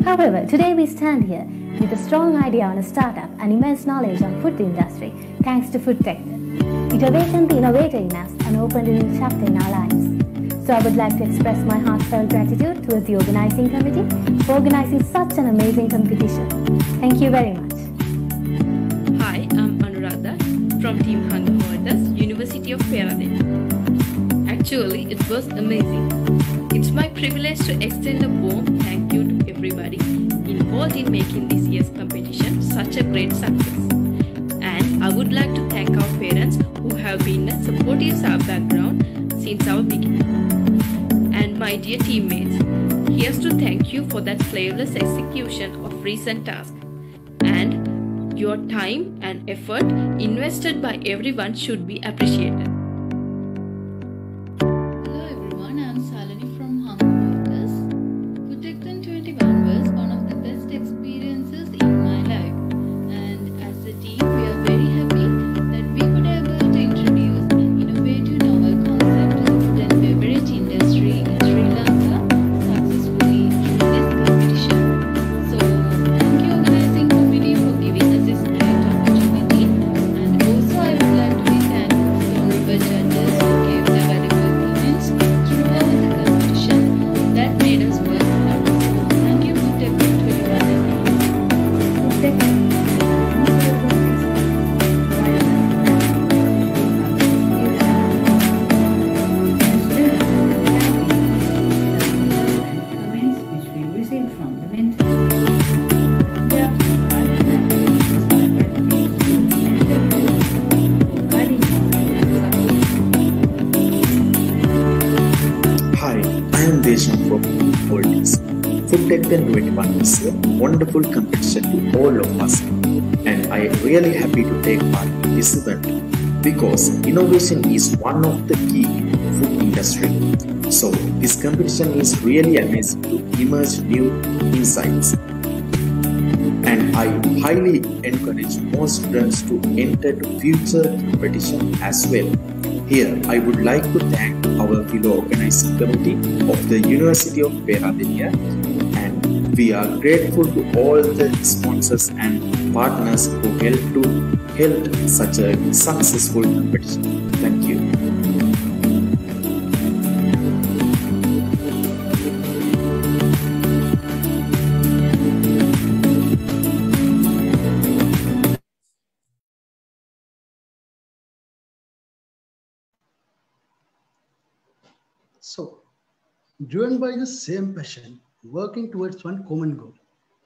However, today we stand here with a strong idea on a startup and immense knowledge on food industry thanks to FoodTechThon. It awakened the innovator in us and opened a new chapter in our lives. So I would like to express my heartfelt gratitude towards the organizing committee for organizing such an amazing competition. Thank you very much. Hi, I'm Anuradha from Team Hunger Holders, University of Peradeniya. Actually, it was amazing. It's my privilege to extend a warm thank you to everybody involved in making this year's competition such a great success. And I would like to thank our parents who have been a supportive background since our beginning. And my dear teammates, here's to thank you for that flawless execution of recent tasks. And your time and effort invested by everyone should be appreciated. FoodTechThon'21 is a wonderful competition to all of us, and I am really happy to take part in this event because innovation is one of the key in the food industry. So this competition is really amazing to emerge new insights. And I highly encourage more students to enter the future competition as well. Here, I would like to thank our fellow organizing committee of the University of Peradeniya, and we are grateful to all the sponsors and partners who helped such a successful competition. Thank you. So, driven by the same passion, working towards one common goal,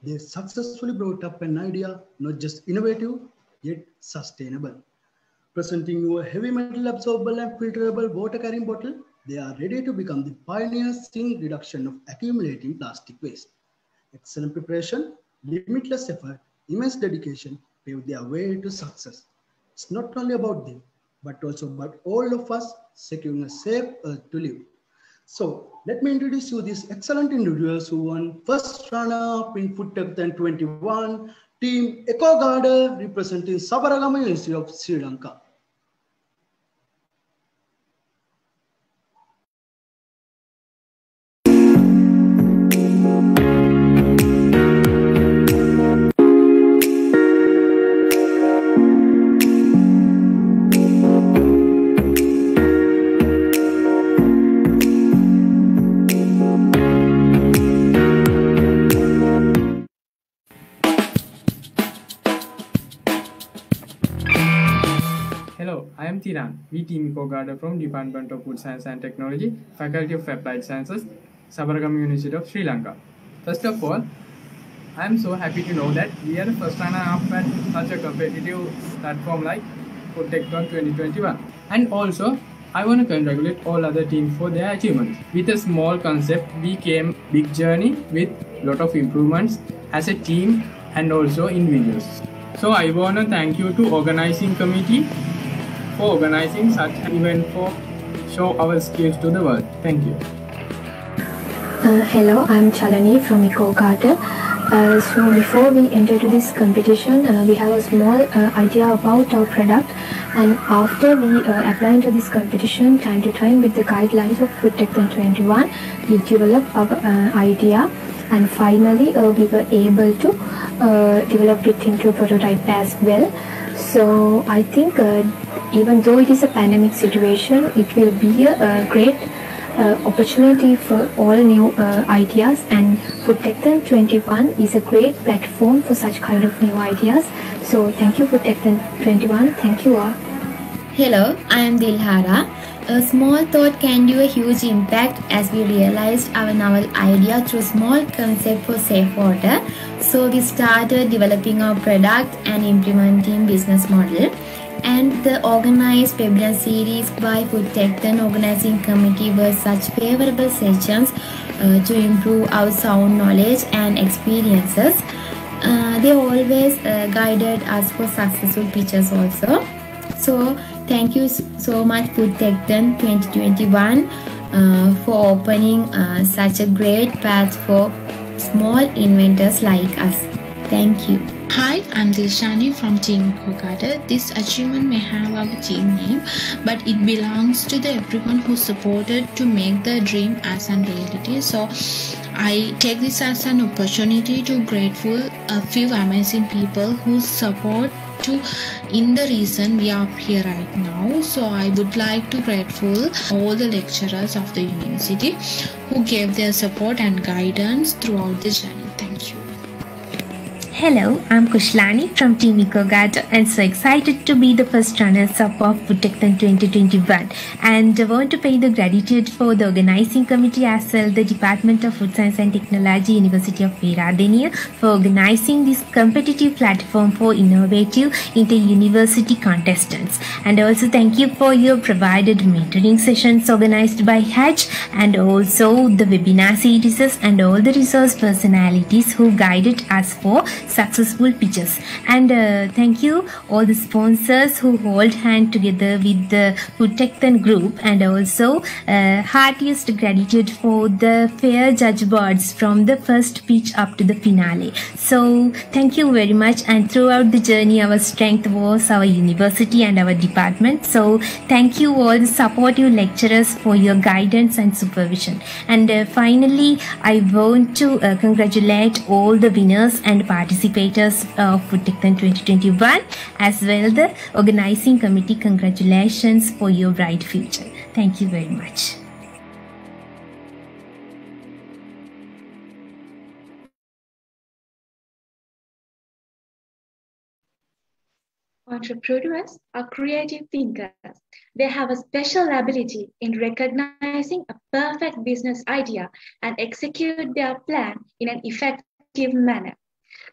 they successfully brought up an idea not just innovative, yet sustainable. Presenting you a heavy metal absorbable and filterable water carrying bottle, they are ready to become the pioneers in reduction of accumulating plastic waste. Excellent preparation, limitless effort, immense dedication pave their way to success. It's not only about them, but also about all of us securing a safe earth to live. So let me introduce you these excellent individuals who won first runner-up in FoodTechThon'21, Team EcoGarden representing Sabaragama University of Sri Lanka. Hello, I am Tiran, Team EcoGarden from Department of Food Sceince and Technology, Faculty of Applied Sciences, Sabaragama University of Sri Lanka. First of all, I am so happy to know that we are the first runner-up at such a competitive platform like FoodTechThon'21. And also, I want to congratulate all other teams for their achievements. With a small concept, we came big journey with lot of improvements as a team and also individuals. So I want to thank you to organizing committee for organizing such an event for show our skills to the world. Thank you. Hello, I'm Chalani from EcoGarden. So before we enter to this competition, we have a small idea about our product, and after we apply into this competition time to time with the guidelines of FoodTechThon'21, we develop our idea, and finally we were able to develop it into a prototype as well. So I think even though it is a pandemic situation, it will be a great opportunity for all new ideas, and FoodTechThon'21 is a great platform for such kind of new ideas. So thank you FoodTechThon'21, thank you all. Hello, I am Dilhara. A small thought can do a huge impact, as we realized our novel idea through small concept for safe water. So we started developing our product and implementing business model. And the organized webinar series by FoodTechThon organizing committee were such favorable sessions to improve our sound knowledge and experiences. They always guided us for successful pitches also. So thank you so much FoodTechThon'21 for opening such a great path for small inventors like us. Thank you. Hi, I'm Dilshani from Team EcoGarden. This achievement may have our team name, but it belongs to everyone who supported to make the dream as a reality. So I take this as an opportunity to grateful a few amazing people who support in the reason we are here right now. So I would like to grateful all the lecturers of the university who gave their support and guidance throughout the journey. Thank you. Hello, I'm Kushlani from Team EcoGuard and so excited to be the first runners-up of FoodTechthon 2021 and I want to pay the gratitude for the organizing committee as well the Department of Food Sceince and Technology, University of Peradeniya for organizing this competitive platform for innovative inter-university contestants. And also thank you for your provided mentoring sessions organized by Hatch and also the webinar series and all the resource personalities who guided us for successful pitches. And thank you all the sponsors who hold hand together with the FoodTechthon group and also heartiest gratitude for the fair judge boards from the first pitch up to the finale. So thank you very much, and throughout the journey our strength was our university and our department. So thank you all the supportive lecturers for your guidance and supervision. And finally I want to congratulate all the winners and participators of FoodTechthon 2021 as well the organizing committee. Congratulations for your bright future. Thank you very much. Entrepreneurs are creative thinkers. They have a special ability in recognizing a perfect business idea and execute their plan in an effective manner.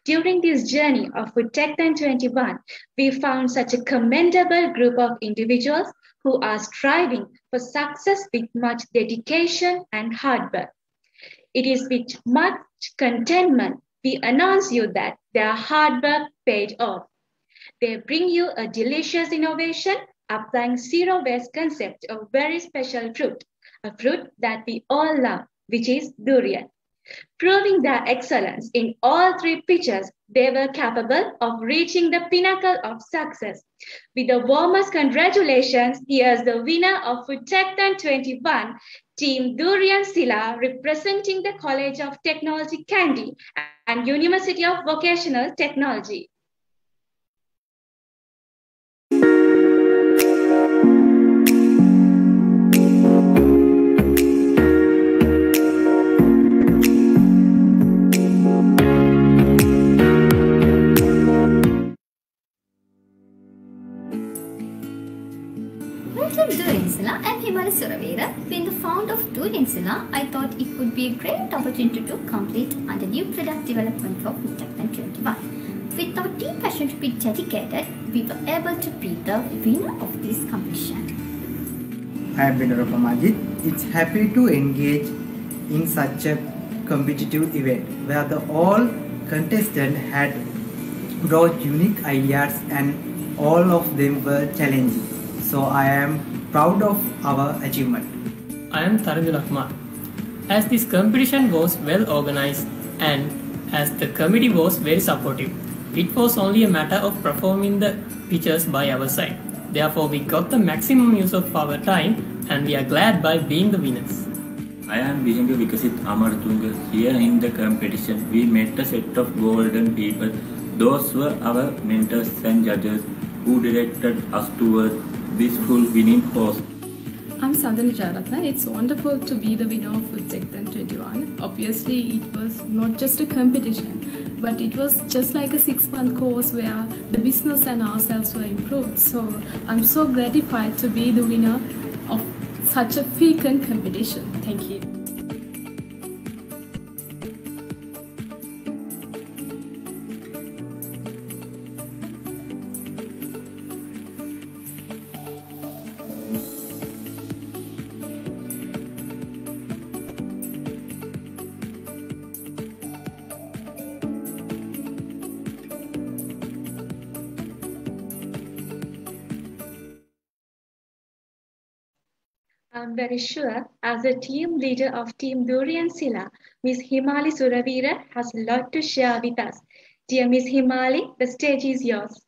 During this journey of FoodTechthon 21, we found such a commendable group of individuals who are striving for success with much dedication and hard work. It is with much contentment we announce you that their hard work paid off. They bring you a delicious innovation applying zero waste concept of very special fruit, a fruit that we all love, which is durian. Proving their excellence in all three pitches, they were capable of reaching the pinnacle of success. With the warmest congratulations, here's the winner of FoodTechthon 21, Team Durian Sila, representing the College of Technology Kandy and University of Vocational Technology. Welcome to Durian Sila. I'm Himali Suravira. Being the founder of Durian Sila, I thought it would be a great opportunity to complete under new product development for FoodTechthon 21. With our team passion to be dedicated, we were able to be the winner of this competition. I am winner of Majid. It's happy to engage in such a competitive event where all contestants had brought unique ideas and all of them were challenging. So I am proud of our achievement. I am Taranjul Ahmad. As this competition was well organized and as the committee was very supportive, it was only a matter of performing the pitches by our side. Therefore, we got the maximum use of our time and we are glad by being the winners. I am Bihindu Vikasit Amartunga. Here in the competition, we met a set of golden people. Those were our mentors and judges who directed us towards this full winning course. I'm Sandhana Jaratna. It's wonderful to be the winner of FoodTechthon 21. Obviously, it was not just a competition, but it was just like a 6-month course where the business and ourselves were improved. So I'm so gratified to be the winner of such a frequent competition. Thank you. I'm very sure as a team leader of Team Durian Sila, Ms. Himali Suravira has a lot to share with us. Dear Ms. Himali, the stage is yours.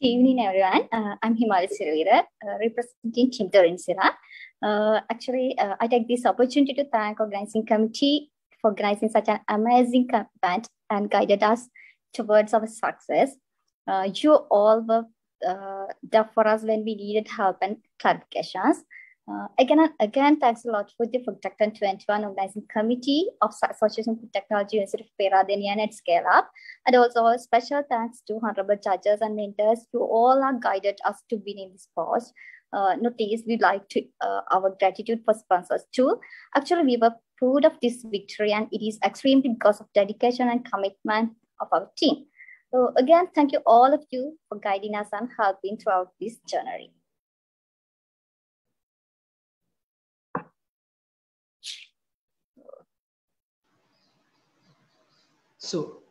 Good evening, everyone. I'm Himali Suravira, representing Team Durian Sila. I take this opportunity to thank organizing committee for organizing such an amazing event and guided us towards our success. You all were there for us when we needed help and clarifications. Again, thanks a lot for the FoodTechThon 21 organizing committee of Association Food Technology University of Feradenian and Scale Up. And also a special thanks to honorable judges and mentors who all have guided us to win in this post. Not least, we'd like to our gratitude for sponsors too. Actually, we were proud of this victory, and it is extremely because of dedication and commitment of our team. So again, thank you all of you for guiding us and helping throughout this journey. So,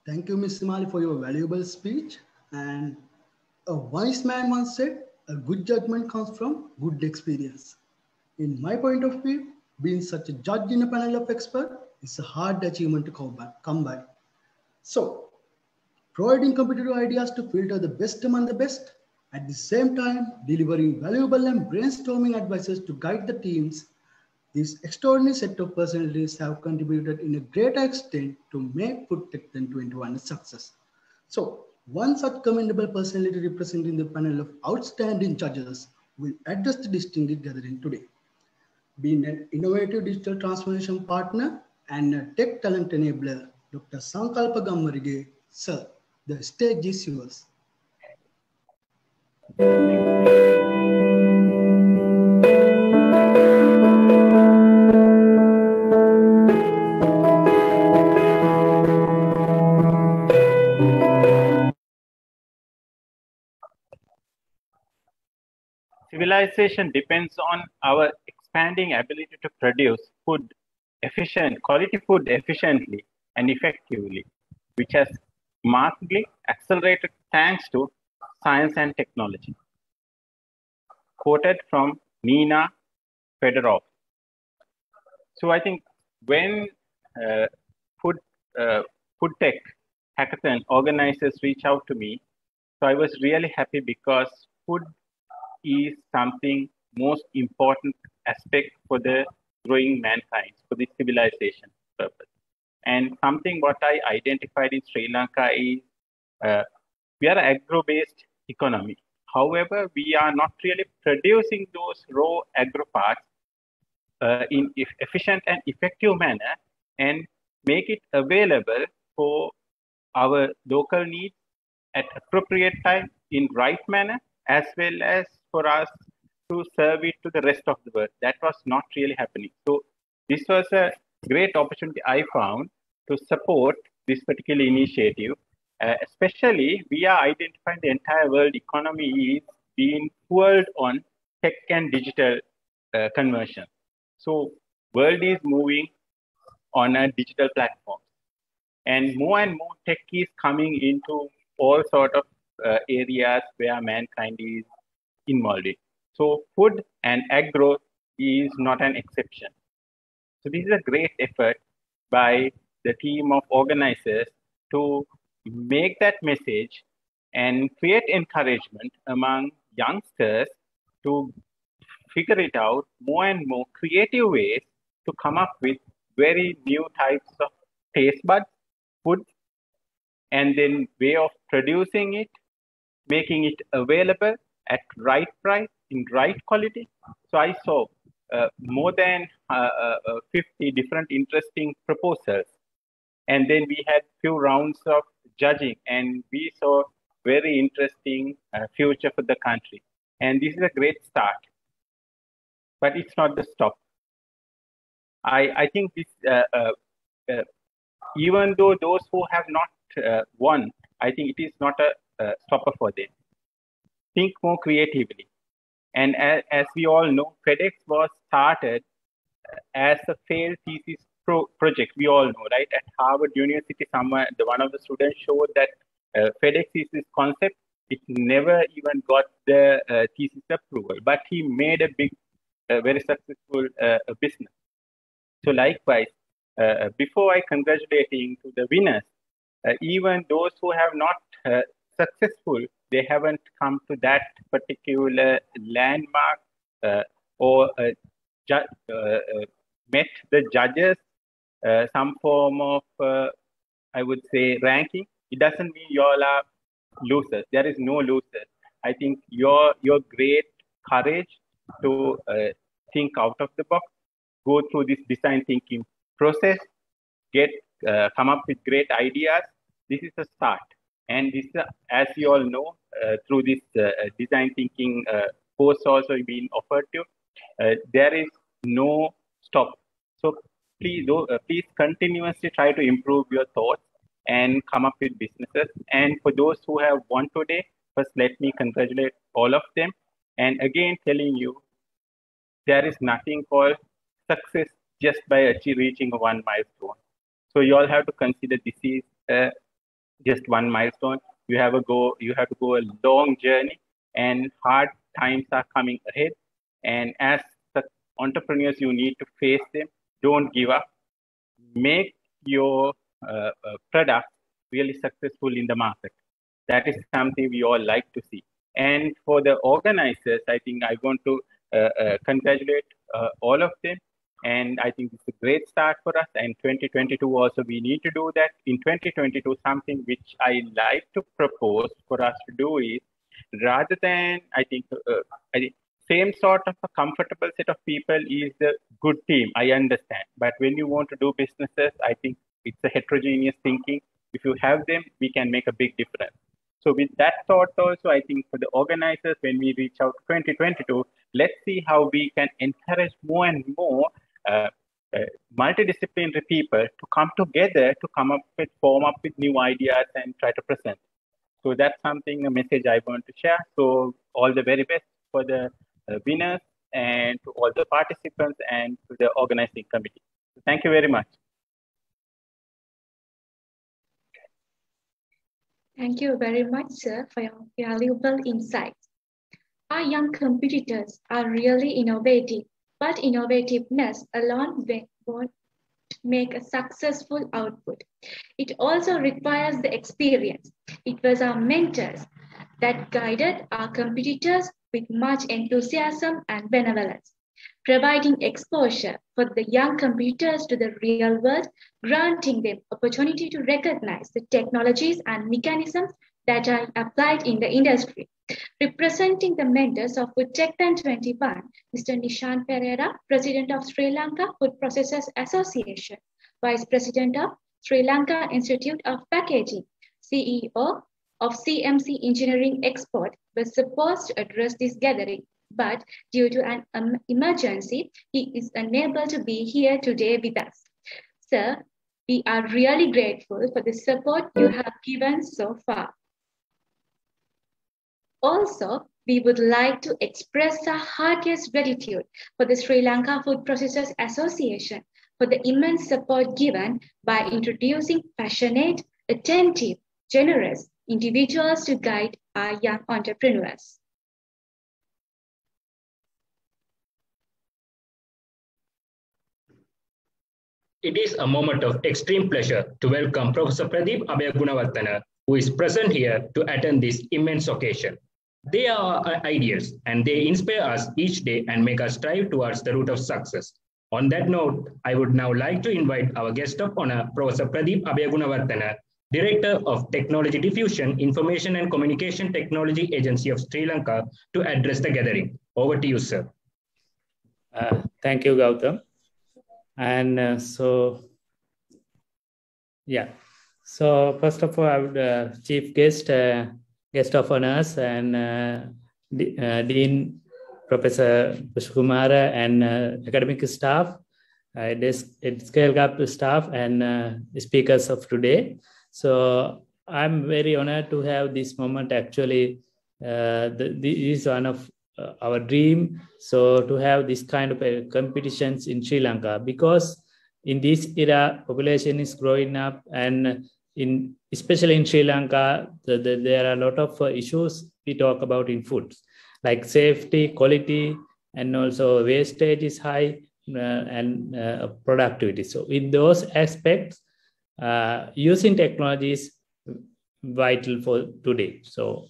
thank you, Ms. Simali, for your valuable speech. And a wise man once said, a good judgment comes from good experience. In my point of view, being such a judge in a panel of experts is a hard achievement to come by. So, providing competitive ideas to filter the best among the best, at the same time, delivering valuable and brainstorming advices to guide the teams. This extraordinary set of personalities have contributed in a greater extent to make FoodTechThon 21 a success. So, one such commendable personality representing the panel of outstanding judges will address the distinguished gathering today. Being an innovative digital transformation partner and a tech talent enabler, Dr. Sankalpa Gammarige, sir, the stage is yours. Civilization depends on our expanding ability to produce quality food efficiently and effectively, which has markedly accelerated thanks to science and technology. Quoted from Nina Fedorov. So I think when Food Tech Hackathon organizers reach out to me, so I was really happy because food is something most important aspect for the growing mankind, for the civilization purpose. And something what I identified in Sri Lanka is we are an agro-based economy. However, we are not really producing those raw agro parts in efficient and effective manner and make it available for our local needs at appropriate time in right manner, as well as for us to serve it to the rest of the world. That was not really happening. So this was a great opportunity I found to support this particular initiative. Especially, we are identifying the entire world economy is being fueled on tech and digital conversion. So world is moving on a digital platform. And more tech is coming into all sort of areas where mankind is involved in. So food and agro is not an exception. So this is a great effort by the team of organizers to make that message and create encouragement among youngsters to figure it out more and more creative ways to come up with very new types of taste buds, food, and then way of producing it, making it available at right price, in right quality. So I saw more than 50 different interesting proposals. And then we had few rounds of judging, and we saw very interesting future for the country. And this is a great start, but it's not the stop. I think this, even though those who have not won, I think it is not a stopper for them. Think more creatively. And as we all know, FedEx was started as a failed thesis project. We all know, right? At Harvard University, one of the students showed that FedEx is this concept. It never even got the thesis approval, but he made a big, very successful business. So likewise, before I congratulating to the winners, even those who have not successful, they haven't come to that particular landmark or met the judges some form of, I would say, ranking, it doesn't mean you all are losers. There is no losers. I think your great courage to think out of the box, go through this design thinking process, come up with great ideas. This is a start. And this, as you all know, through this design thinking course also being offered to, there is no stop. So please continuously try to improve your thoughts and come up with businesses. And for those who have won today, first let me congratulate all of them. And again, telling you, there is nothing called success just by reaching one milestone. So you all have to consider this is just one milestone. You have to go a long journey, and hard times are coming ahead. And as the entrepreneurs, you need to face them. Don't give up. Make your product really successful in the market. That is something we all like to see. And for the organizers, I think I want to congratulate all of them. And I think it's a great start for us. And 2022 also, we need to do that. In 2022, something which I like to propose for us to do is, rather than, I think same sort of a comfortable set of people is the good team, I understand. But when you want to do businesses, I think it's a heterogeneous thinking. If you have them, we can make a big difference. So with that thought also, I think for the organizers, when we reach out to 2022, let's see how we can encourage more and more multidisciplinary people to come together to form up with new ideas and try to present. So that's something, a message I want to share. So all the very best for the winners and to all the participants and to the organizing committee. So thank you very much. Thank you very much, sir, for your valuable insights. Our young competitors are really innovative, but innovativeness alone won't make a successful output. It also requires the experience. It was our mentors that guided our competitors with much enthusiasm and benevolence, providing exposure for the young competitors to the real world, granting them opportunity to recognize the technologies and mechanisms that are applied in the industry. Representing the mentors of FoodTechThon'21, Mr. Nishan Pereira, President of Sri Lanka Food Processors Association, Vice President of Sri Lanka Institute of Packaging, CEO of CMC Engineering Export, was supposed to address this gathering, but due to an emergency, he is unable to be here today with us. Sir, we are really grateful for the support you have given so far. Also, we would like to express our heartiest gratitude for the Sri Lanka Food Processors Association for the immense support given by introducing passionate, attentive, generous individuals to guide our young entrepreneurs. It is a moment of extreme pleasure to welcome Professor Pradeep Abhayagunavarthana, who is present here to attend this immense occasion. They are our ideals and they inspire us each day and make us strive towards the route of success. On that note, I would now like to invite our guest of honor, Professor Pradeep Abhayagunavarthana, Director of Technology Diffusion, Information and Communication Technology Agency of Sri Lanka, to address the gathering. Over to you, sir. Thank you, Gautam. And so first of all, I would chief guest of honors and Dean Professor Pushkumara and academic staff, scale up staff and speakers of today. So I'm very honored to have this moment. Actually, this is one of our dream. So to have this kind of competitions in Sri Lanka, because in this era, population is growing up, and especially in Sri Lanka, there are a lot of issues we talk about in foods, like safety, quality, and also wastage is high and productivity. So in those aspects, using technology is vital for today. So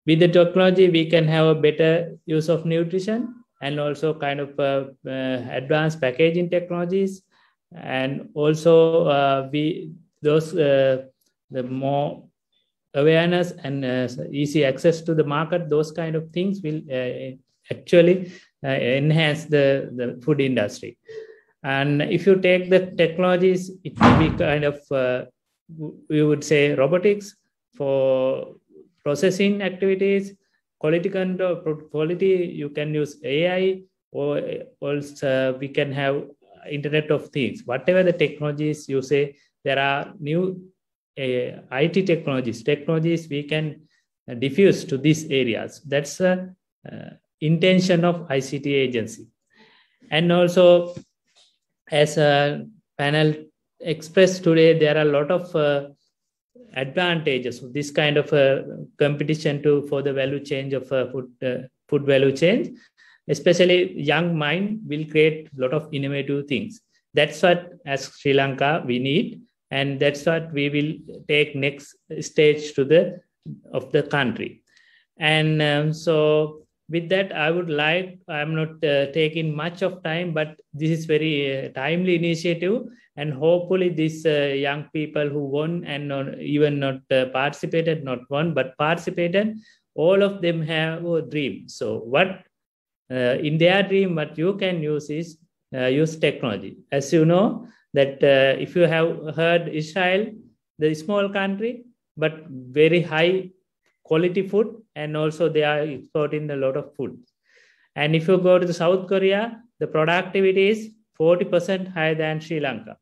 with the technology, we can have a better use of nutrition and also kind of advanced packaging technologies, and also the more awareness and easy access to the market, those kind of things will actually enhance the food industry. And if you take the technologies, it will be kind of, we would say, robotics for processing activities, quality control, quality, you can use AI, or also we can have Internet of Things. Whatever the technologies you say, there are new IT technologies we can diffuse to these areas. That's the intention of ICT agency. And also, as a panel expressed today, there are a lot of advantages of this kind of competition for the value change of food value chain. Especially young mind will create a lot of innovative things. That's what, as Sri Lanka, we need, and that's what we will take next stage of the country. And so with that, I would like, I'm not taking much of time, but this is very timely initiative, and hopefully these young people who won and even not participated, not won, but participated, all of them have a dream. So what in their dream, what you can use is use technology. As you know, that if you have heard Israel, the small country, but very high quality food, and also they are exporting a lot of food. And if you go to the South Korea, the productivity is 40% higher than Sri Lanka.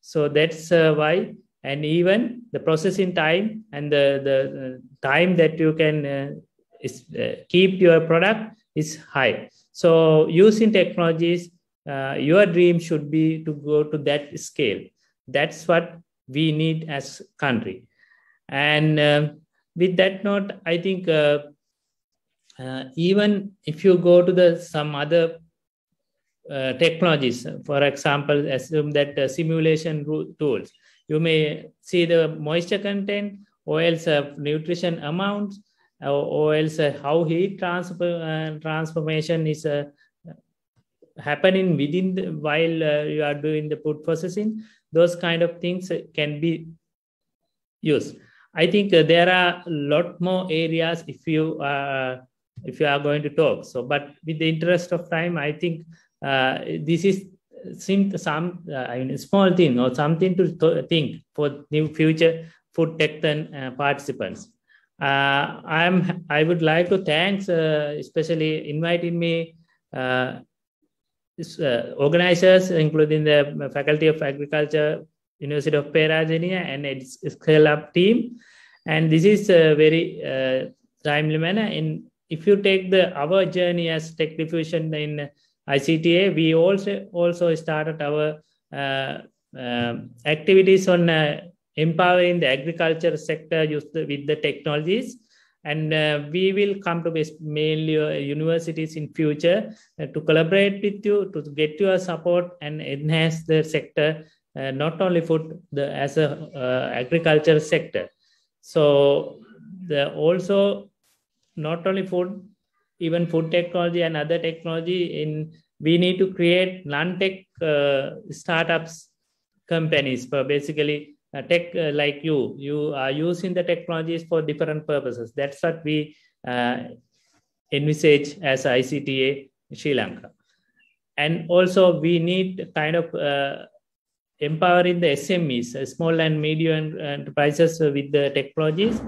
So that's why, and even the processing time and the time that you can keep your product is high. So using technologies, your dream should be to go to that scale. That's what we need as country. And with that note, I think even if you go to some other technologies, for example, assume that simulation tools, you may see the moisture content, or else nutrition amounts, or else how heat transformation is happening while you are doing the food processing. Those kind of things can be used. I think there are a lot more areas if you are going to talk. So, but with the interest of time, I think this is some small thing or something to think for new future FoodTechThon participants. I would like to thank, especially inviting me, organizers, including the Faculty of Agriculture, University of Peradeniya, and its scale-up team. And this is a very timely manner. And if you take our journey as tech diffusion in ICTA, we also started our activities on empowering the agriculture sector with the technologies. And we will come to mainly universities in future to collaborate with you, to get your support and enhance the sector, not only food, as a agriculture sector. So also not only food, even food technology and other technology, we need to create non-tech startups companies for basically tech like you are using the technologies for different purposes. That's what we envisage as ICTA Sri Lanka. And also we need kind of empowering the SMEs, small and medium enterprises with the technologies.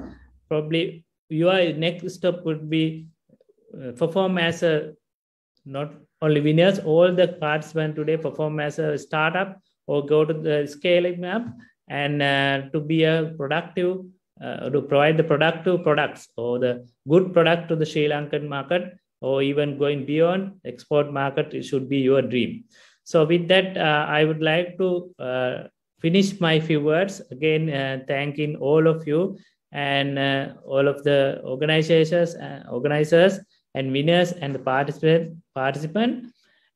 Probably your next step would be perform as a, not only winners, all the participants today perform as a startup or go to the scaling up, and to be a productive, to provide the productive products or the good product to the Sri Lankan market, or even going beyond export market, it should be your dream. So with that, I would like to finish my few words. Again, thanking all of you and all of the organizers and winners and the participant,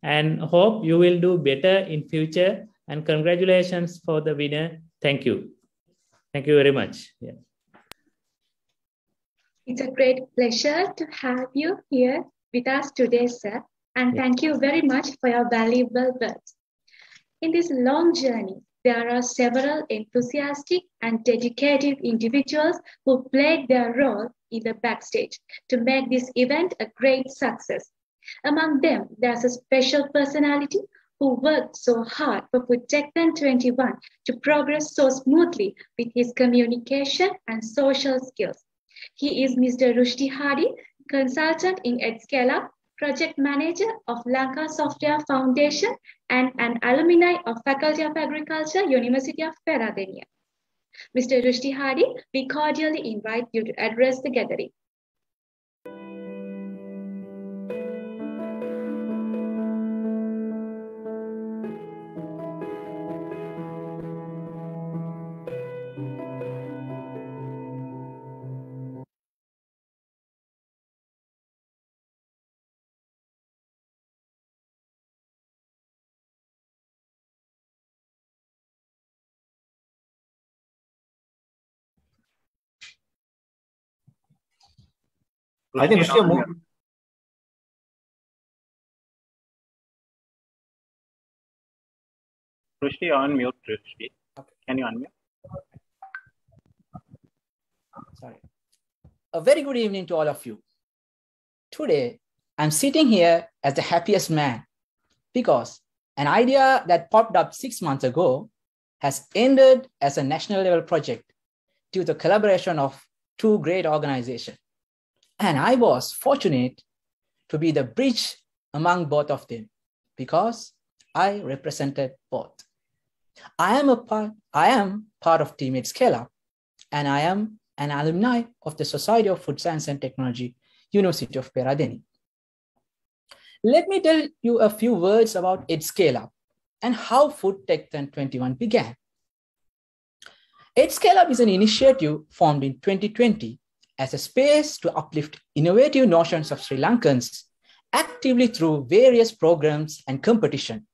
and hope you will do better in future. And congratulations for the winner. Thank you. Thank you very much. Yeah. It's a great pleasure to have you here with us today, sir. And thank you very much for your valuable words. In this long journey, there are several enthusiastic and dedicated individuals who played their role in the backstage to make this event a great success. Among them, there's a special personality who worked so hard for FoodTechthon 21 to progress so smoothly with his communication and social skills. He is Mr. Rushdie Hardy, consultant in EdScale-Up, project manager of Lanka Software Foundation, and an alumni of Faculty of Agriculture, University of Peradeniya. Mr. Rushdie Hardy, we cordially invite you to address the gathering. I think Rushdie moved. Rushdie, on mute, Rushdie. Okay. Can you unmute? Sorry. A very good evening to all of you. Today, I'm sitting here as the happiest man because an idea that popped up 6 months ago has ended as a national level project due to the collaboration of two great organizations. And I was fortunate to be the bridge among both of them because I represented both. I am part of Team EdScale-Up, and I am an alumni of the Society of Food Sceince and Technology, University of Peradeniya. Let me tell you a few words about EdScale-Up and how FoodTechthon 21 began. EdScale-Up is an initiative formed in 2020 as a space to uplift innovative notions of Sri Lankans actively through various programs and competition,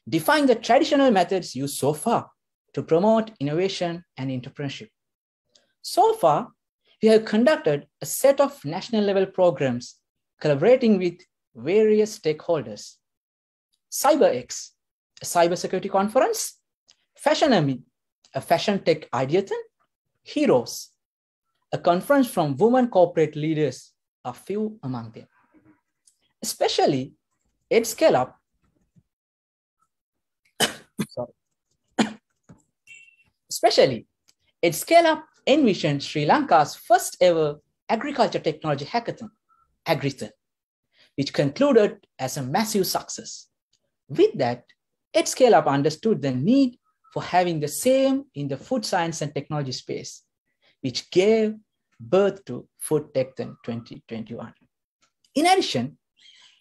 define the traditional methods used so far to promote innovation and entrepreneurship. So far, we have conducted a set of national level programs collaborating with various stakeholders. CyberX, a cybersecurity conference, Fashionami, a fashion tech ideathon, Heroes, a conference from women corporate leaders, are few among them. Especially EdScale-Up, envisioned Sri Lanka's first ever agriculture technology hackathon, Agrithon, which concluded as a massive success. With that, EdScale-Up understood the need for having the same in the food science and technology space, which gave birth to FoodTechthon 2021. In addition,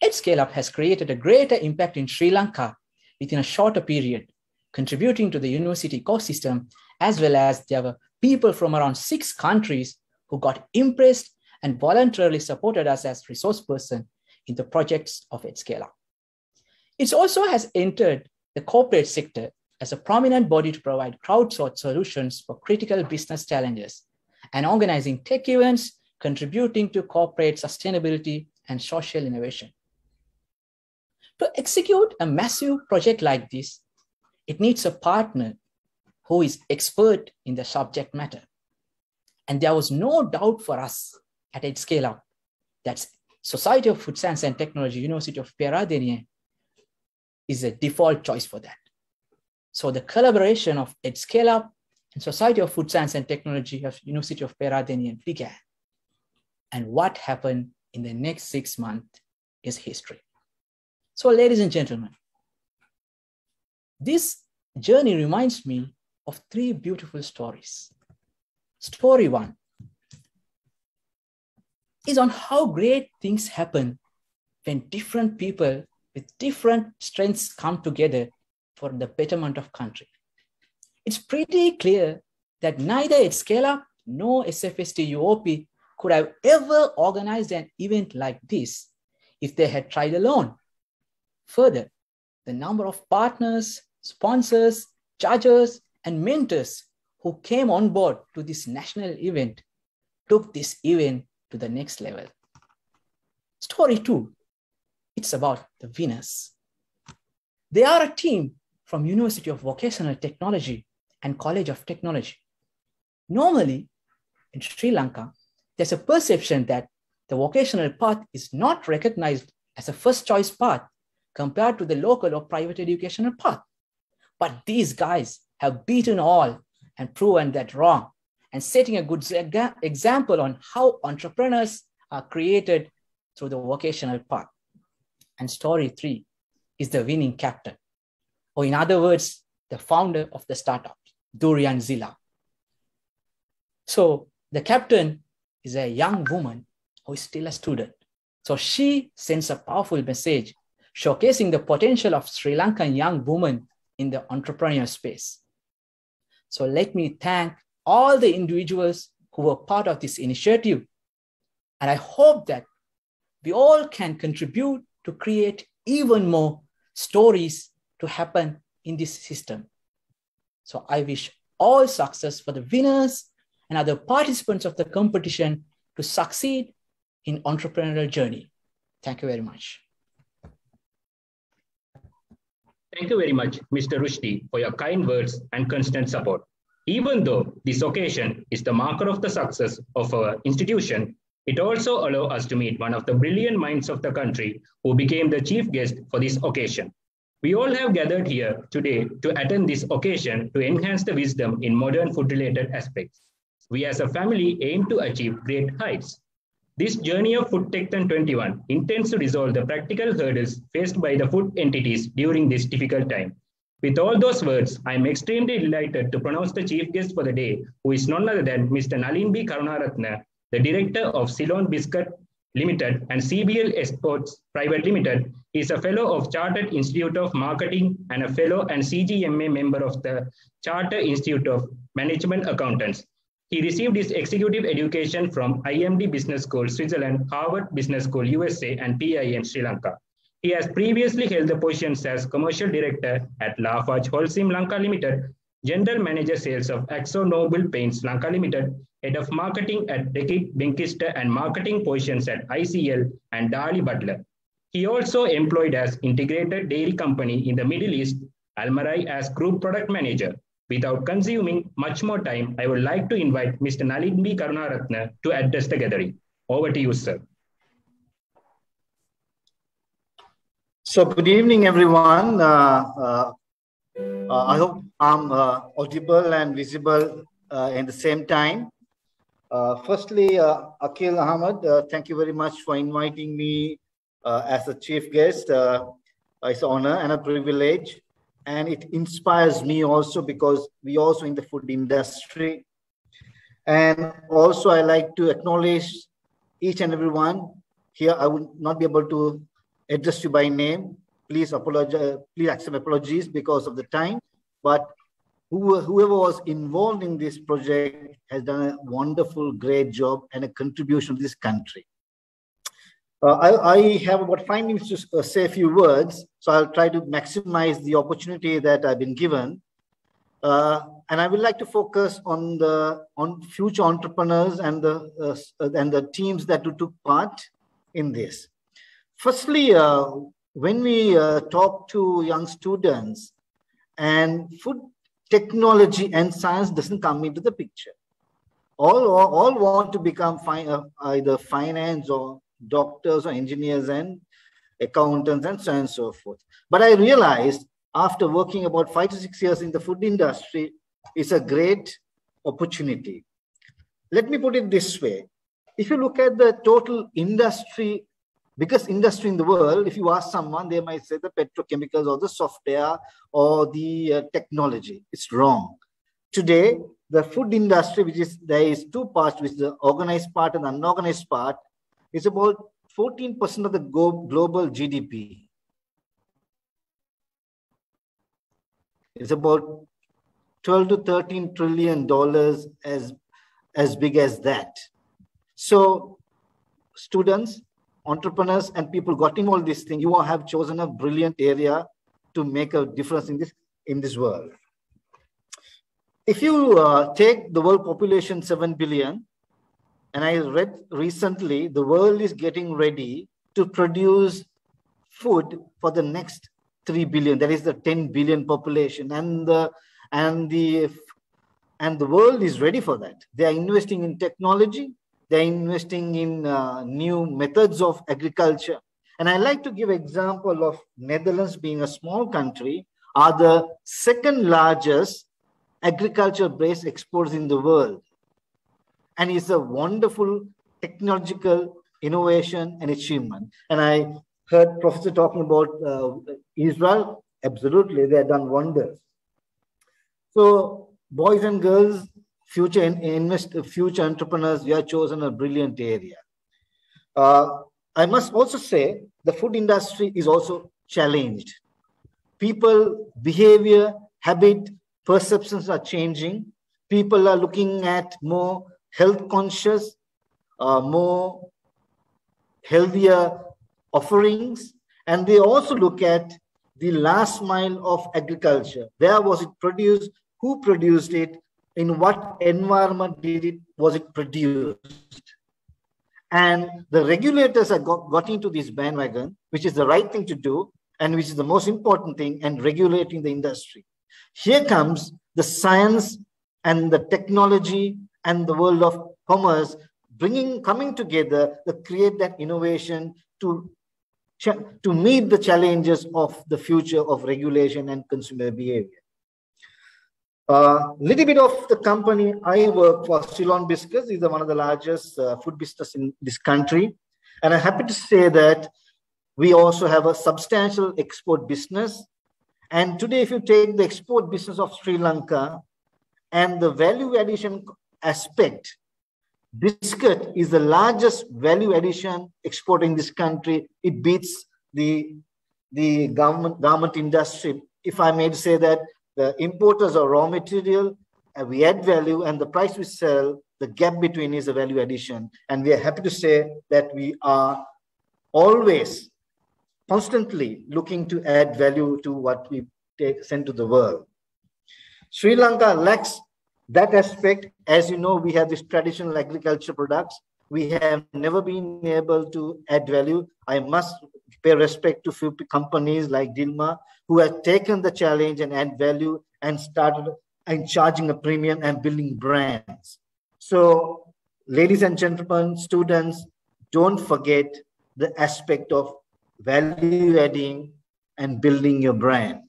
EdScale-Up has created a greater impact in Sri Lanka within a shorter period, contributing to the university ecosystem, as well as there were people from around 6 countries who got impressed and voluntarily supported us as resource person in the projects of EdScale-Up. It also has entered the corporate sector as a prominent body to provide crowdsourced solutions for critical business challenges and organizing tech events, contributing to corporate sustainability and social innovation. To execute a massive project like this, it needs a partner who is expert in the subject matter. And there was no doubt for us at EdScale-Up that Society of Food Sceince and Technology, University of Peradeniya is a default choice for that. So the collaboration of EdScale-Up and Society of Food Sceince and Technology of University of Peradeniya began. And what happened in the next 6 months is history. So ladies and gentlemen, this journey reminds me of 3 beautiful stories. Story 1 is on how great things happen when different people with different strengths come together for the betterment of country. It's pretty clear that neither EdScale-Up nor SFST UOP could have ever organized an event like this if they had tried alone. Further, the number of partners, sponsors, judges, and mentors who came on board to this national event took this event to the next level. Story 2 It's about the winners. They are a team from University of Vocational Technology and College of Technology. Normally, in Sri Lanka, there's a perception that the vocational path is not recognized as a first choice path compared to the local or private educational path. But these guys have beaten all and proven that wrong, and setting a good example on how entrepreneurs are created through the vocational path. And story 3 is the winning captain, or in other words, the founder of the startup, Durian Zilla. So the captain is a young woman who is still a student. So she sends a powerful message showcasing the potential of Sri Lankan young women in the entrepreneurial space. So let me thank all the individuals who were part of this initiative. And I hope that we all can contribute to create even more stories to happen in this system. So I wish all success for the winners and other participants of the competition to succeed in entrepreneurial journey. Thank you very much. Thank you very much, Mr. Rushdie, for your kind words and constant support. Even though this occasion is the marker of the success of our institution, it also allows us to meet one of the brilliant minds of the country who became the chief guest for this occasion. We all have gathered here today to attend this occasion to enhance the wisdom in modern food-related aspects. We as a family aim to achieve great heights. This journey of FoodTechThon'21 intends to resolve the practical hurdles faced by the food entities during this difficult time. With all those words, I am extremely delighted to pronounce the chief guest for the day, who is none other than Mr. Nalin B. Karunaratne, the director of Ceylon Biscuit Limited and CBL Exports Private Limited. He is a fellow of Chartered Institute of Marketing and a fellow and CGMA member of the Chartered Institute of Management Accountants. He received his executive education from IMD Business School, Switzerland, Harvard Business School, USA, and PIM, Sri Lanka. He has previously held the positions as Commercial Director at Lafarge Holcim Lanka Limited, General Manager Sales of AkzoNobel Paints Lanka Limited, Head of Marketing at Reckitt Benckiser and Marketing positions at ICL and Darley Butler. He also employed as Integrated Dairy Company in the Middle East, Almarai as Group Product Manager. Without consuming much more time, I would like to invite Mr. Nalin B. Karunaratne to address the gathering. Over to you, sir. So good evening, everyone. I hope I'm audible and visible in the same time. Firstly, Akhil Ahmed, thank you very much for inviting me as a chief guest. It's an honor and a privilege. And it inspires me also because we also in the food industry. And also I like to acknowledge each and every one. Here I will not be able to address you by name. Please apologize. Please accept apologies because of the time. But whoever was involved in this project has done a wonderful, great job and a contribution to this country. I have about 5 minutes to say a few words, so I'll try to maximize the opportunity that I've been given. And I would like to focus on future entrepreneurs and the teams that took part in this. Firstly, when we talk to young students, and food technology and science doesn't come into the picture. All want to become either finance or doctors or engineers and accountants and so on and so forth. But I realized after working about 5 to 6 years in the food industry, it's a great opportunity. Let me put it this way. If you look at the total industry, biggest industry in the world, if you ask someone, they might say the petrochemicals or the software or the technology. It's wrong. Today, the food industry, there is 2 parts, which is the organized part and the unorganized part, is about 14% of the global GDP. It's about $12 to $13 trillion as big as that. So students, entrepreneurs, and people got involved in this thing. You all have chosen a brilliant area to make a difference in this world. If you take the world population 7 billion, and I read recently, the world is getting ready to produce food for the next 3 billion, that is the 10 billion population, and the world is ready for that. They are investing in technology, they're investing in new methods of agriculture. And I like to give example of Netherlands being a small country, are the second largest agriculture-based exports in the world. And it's a wonderful technological innovation and achievement. And I heard Professor talking about Israel. Absolutely, they have done wonders. So boys and girls, future entrepreneurs, you have chosen a brilliant area. I must also say the food industry is also challenged. People, behavior, habit, perceptions are changing. People are looking at more health conscious, more healthier offerings, and they also look at the last mile of agriculture. Where was it produced? Who produced it? In what environment was it produced? And the regulators have got into this bandwagon, which is the right thing to do, and which is the most important thing, and regulating the industry. Here comes the science and the technology and the world of commerce coming together to create that innovation to meet the challenges of the future of regulation and consumer behavior. Little bit of the company I work for, Ceylon Biscuits, is one of the largest food business in this country. And I'm happy to say that we also have a substantial export business. And today, if you take the export business of Sri Lanka and the value addition aspect, biscuit is the largest value addition export in this country. It beats the garment industry. If I may say that the importers are raw material, and we add value, and the price we sell, the gap between is a value addition. And we are happy to say that we are always constantly looking to add value to what we send to the world. Sri Lanka lacks that aspect. As you know, we have these traditional agriculture products. We have never been able to add value. I must pay respect to few companies like Dilma, who have taken the challenge and add value and started charging a premium and building brands. So, ladies and gentlemen, students, don't forget the aspect of value adding and building your brand.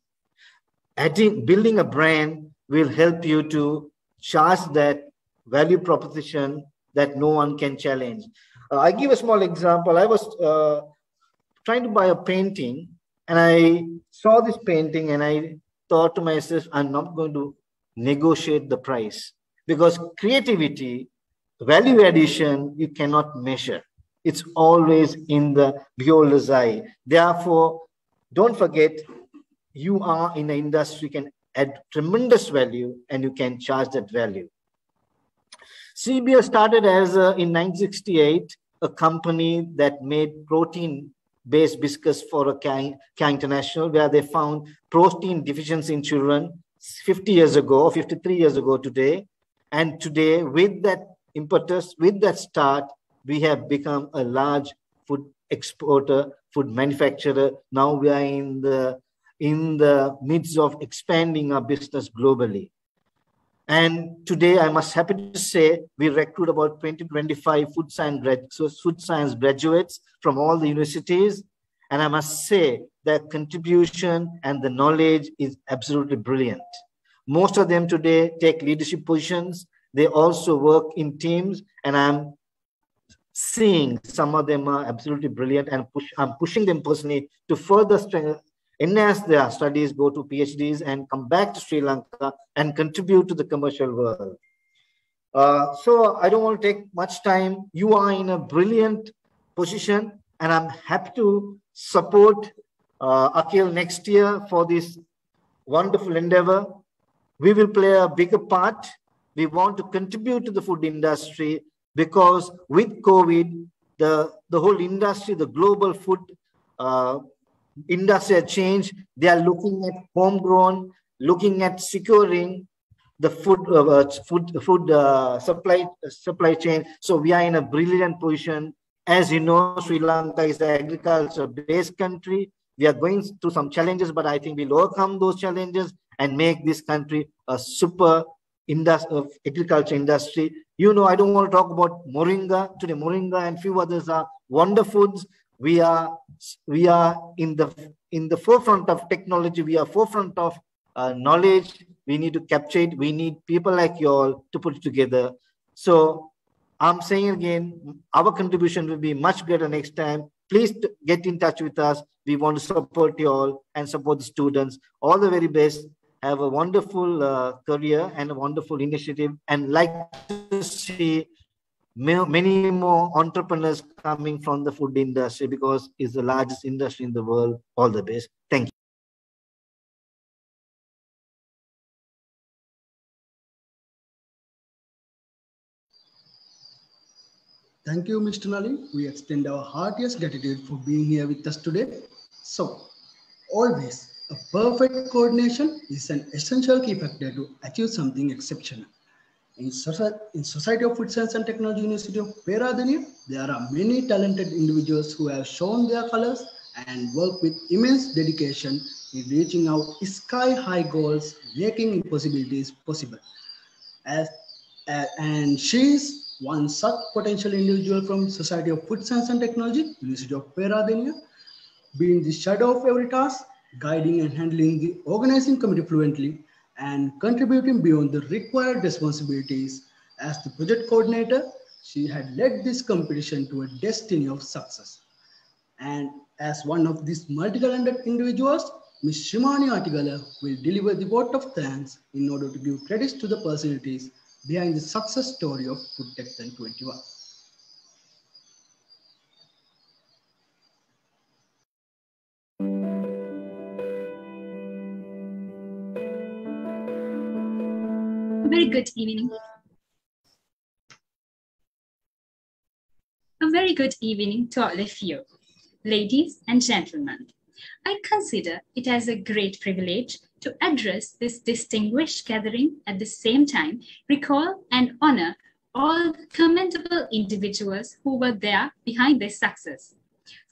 Building a brand will help you to charge that value proposition that no one can challenge. I give a small example. I was trying to buy a painting, and I saw this painting and I thought to myself, I'm not going to negotiate the price, because creativity, value addition, you cannot measure. It's always in the beholder's eye. Therefore, don't forget, you are in an industry, can add tremendous value and you can charge that value. CBS started as in 1968, a company that made protein-based biscuits for Care International, where they found protein deficiency in children 50 years ago, or 53 years ago today. And today, with that impetus, with that start, we have become a large food exporter, food manufacturer. Now we are in the midst of expanding our business globally. And today, I must happy to say, we recruit about 20-25 food science graduates from all the universities. And I must say their contribution and the knowledge is absolutely brilliant. Most of them today take leadership positions. They also work in teams, and I'm seeing some of them are absolutely brilliant, and I'm pushing them personally to further enhance their studies, go to PhDs, and come back to Sri Lanka and contribute to the commercial world. So I don't want to take much time. You are in a brilliant position, and I'm happy to support Akhil next year for this wonderful endeavor. We will play a bigger part. We want to contribute to the food industry, because with COVID, the whole industry, the global food industry has changed. They are looking at homegrown, looking at securing the food supply chain. So we are in a brilliant position. As you know, Sri Lanka is an agriculture-based country. We are going through some challenges, but I think we'll overcome those challenges and make this country a super agriculture industry. You know, I don't want to talk about moringa today. Moringa and few others are wonder foods. We are in the forefront of technology. We are forefront of knowledge. We need to capture it. We need people like you all to put it together. So I'm saying again, our contribution will be much greater next time. Please get in touch with us. We want to support you all and support the students. All the very best. Have a wonderful career and a wonderful initiative, and like to see many more entrepreneurs coming from the food industry, because it's the largest industry in the world. All the best. Thank you. Thank you, Mr. Nali. We extend our heartiest gratitude for being here with us today. So, always, a perfect coordination is an essential key factor to achieve something exceptional. In Society of Food Sceince and Technology University of Peradeniya, there are many talented individuals who have shown their colors and work with immense dedication in reaching out sky-high goals, making impossibilities possible. And she is one such potential individual from Society of Food Sceince and Technology, University of Peradeniya, being the shadow of every task, guiding and handling the organizing committee fluently, and contributing beyond the required responsibilities. As the project coordinator, she had led this competition to a destiny of success. And as one of these multi-talented individuals, Ms. Shimani Atigala will deliver the vote of thanks in order to give credits to the personalities behind the success story of FoodTechthon 21. Very good evening. A very good evening to all of you, ladies and gentlemen. I consider it as a great privilege to address this distinguished gathering, at the same time recall and honor all the commendable individuals who were there behind this success.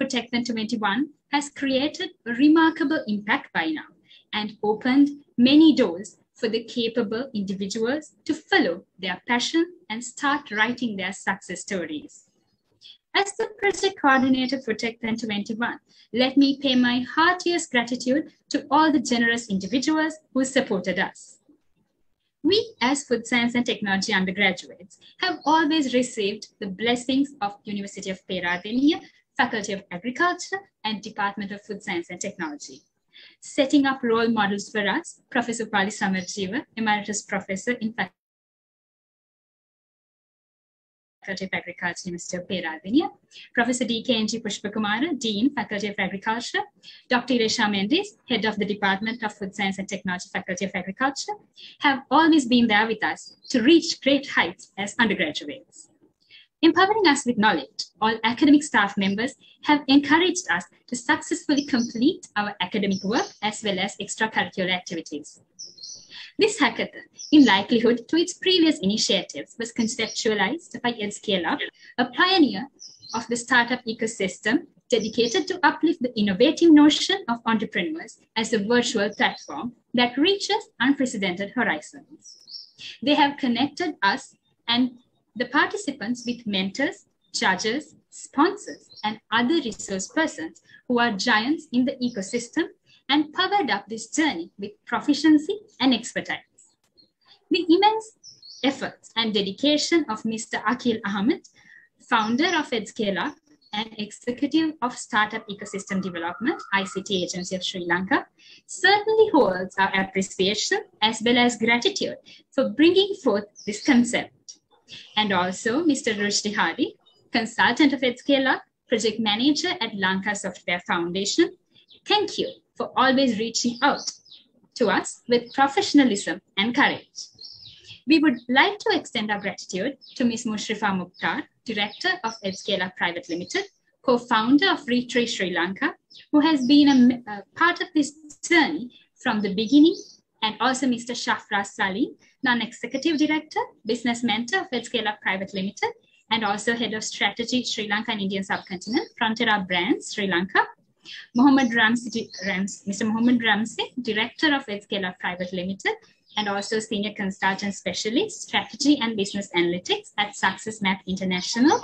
FoodTechthon 21 has created a remarkable impact by now and opened many doors for the capable individuals to follow their passion and start writing their success stories. As the project coordinator for FoodTechthon 21, let me pay my heartiest gratitude to all the generous individuals who supported us. We, as Food Sceince and Technology undergraduates, have always received the blessings of University of Peradeniya, Faculty of Agriculture, and Department of Food Sceince and Technology. Setting up role models for us, Professor Pali Samarjiva, Emeritus Professor in Faculty of Agriculture, University of Peradeniya, Professor D.K.N.G. Pushpakumara, Dean, Faculty of Agriculture, Dr. Iresha Mendes, Head of the Department of Food Sceince and Technology, Faculty of Agriculture, have always been there with us to reach great heights as undergraduates. Empowering us with knowledge, all academic staff members have encouraged us to successfully complete our academic work as well as extracurricular activities. This hackathon, in likelihood to its previous initiatives, was conceptualized by EdScale-Up, a pioneer of the startup ecosystem dedicated to uplift the innovative notion of entrepreneurs as a virtual platform that reaches unprecedented horizons. They have connected us and the participants with mentors, judges, sponsors, and other resource persons who are giants in the ecosystem and powered up this journey with proficiency and expertise. The immense efforts and dedication of Mr. Akhil Ahmed, founder of EdScale-Up and executive of Startup Ecosystem Development, ICT Agency of Sri Lanka, certainly holds our appreciation as well as gratitude for bringing forth this concept. And also Mr. Rushdi Hari, consultant of EdScale-Up, project manager at Lanka Software Foundation. Thank you for always reaching out to us with professionalism and courage. We would like to extend our gratitude to Ms. Mushrifa Mukhtar, Director of EdScale-Up Private Limited, co-founder of Retree Sri Lanka, who has been a part of this journey from the beginning, and also Mr. Shafraz Salim, Non-Executive Director, Business Mentor of EdScale-Up Private Limited, and also Head of Strategy Sri Lanka and Indian Subcontinent, Frontera Brands Sri Lanka, Mr. Mohammed Ramsey, Director of Edscaler Private Limited, and also Senior Consultant Specialist, Strategy and Business Analytics at Success Math International.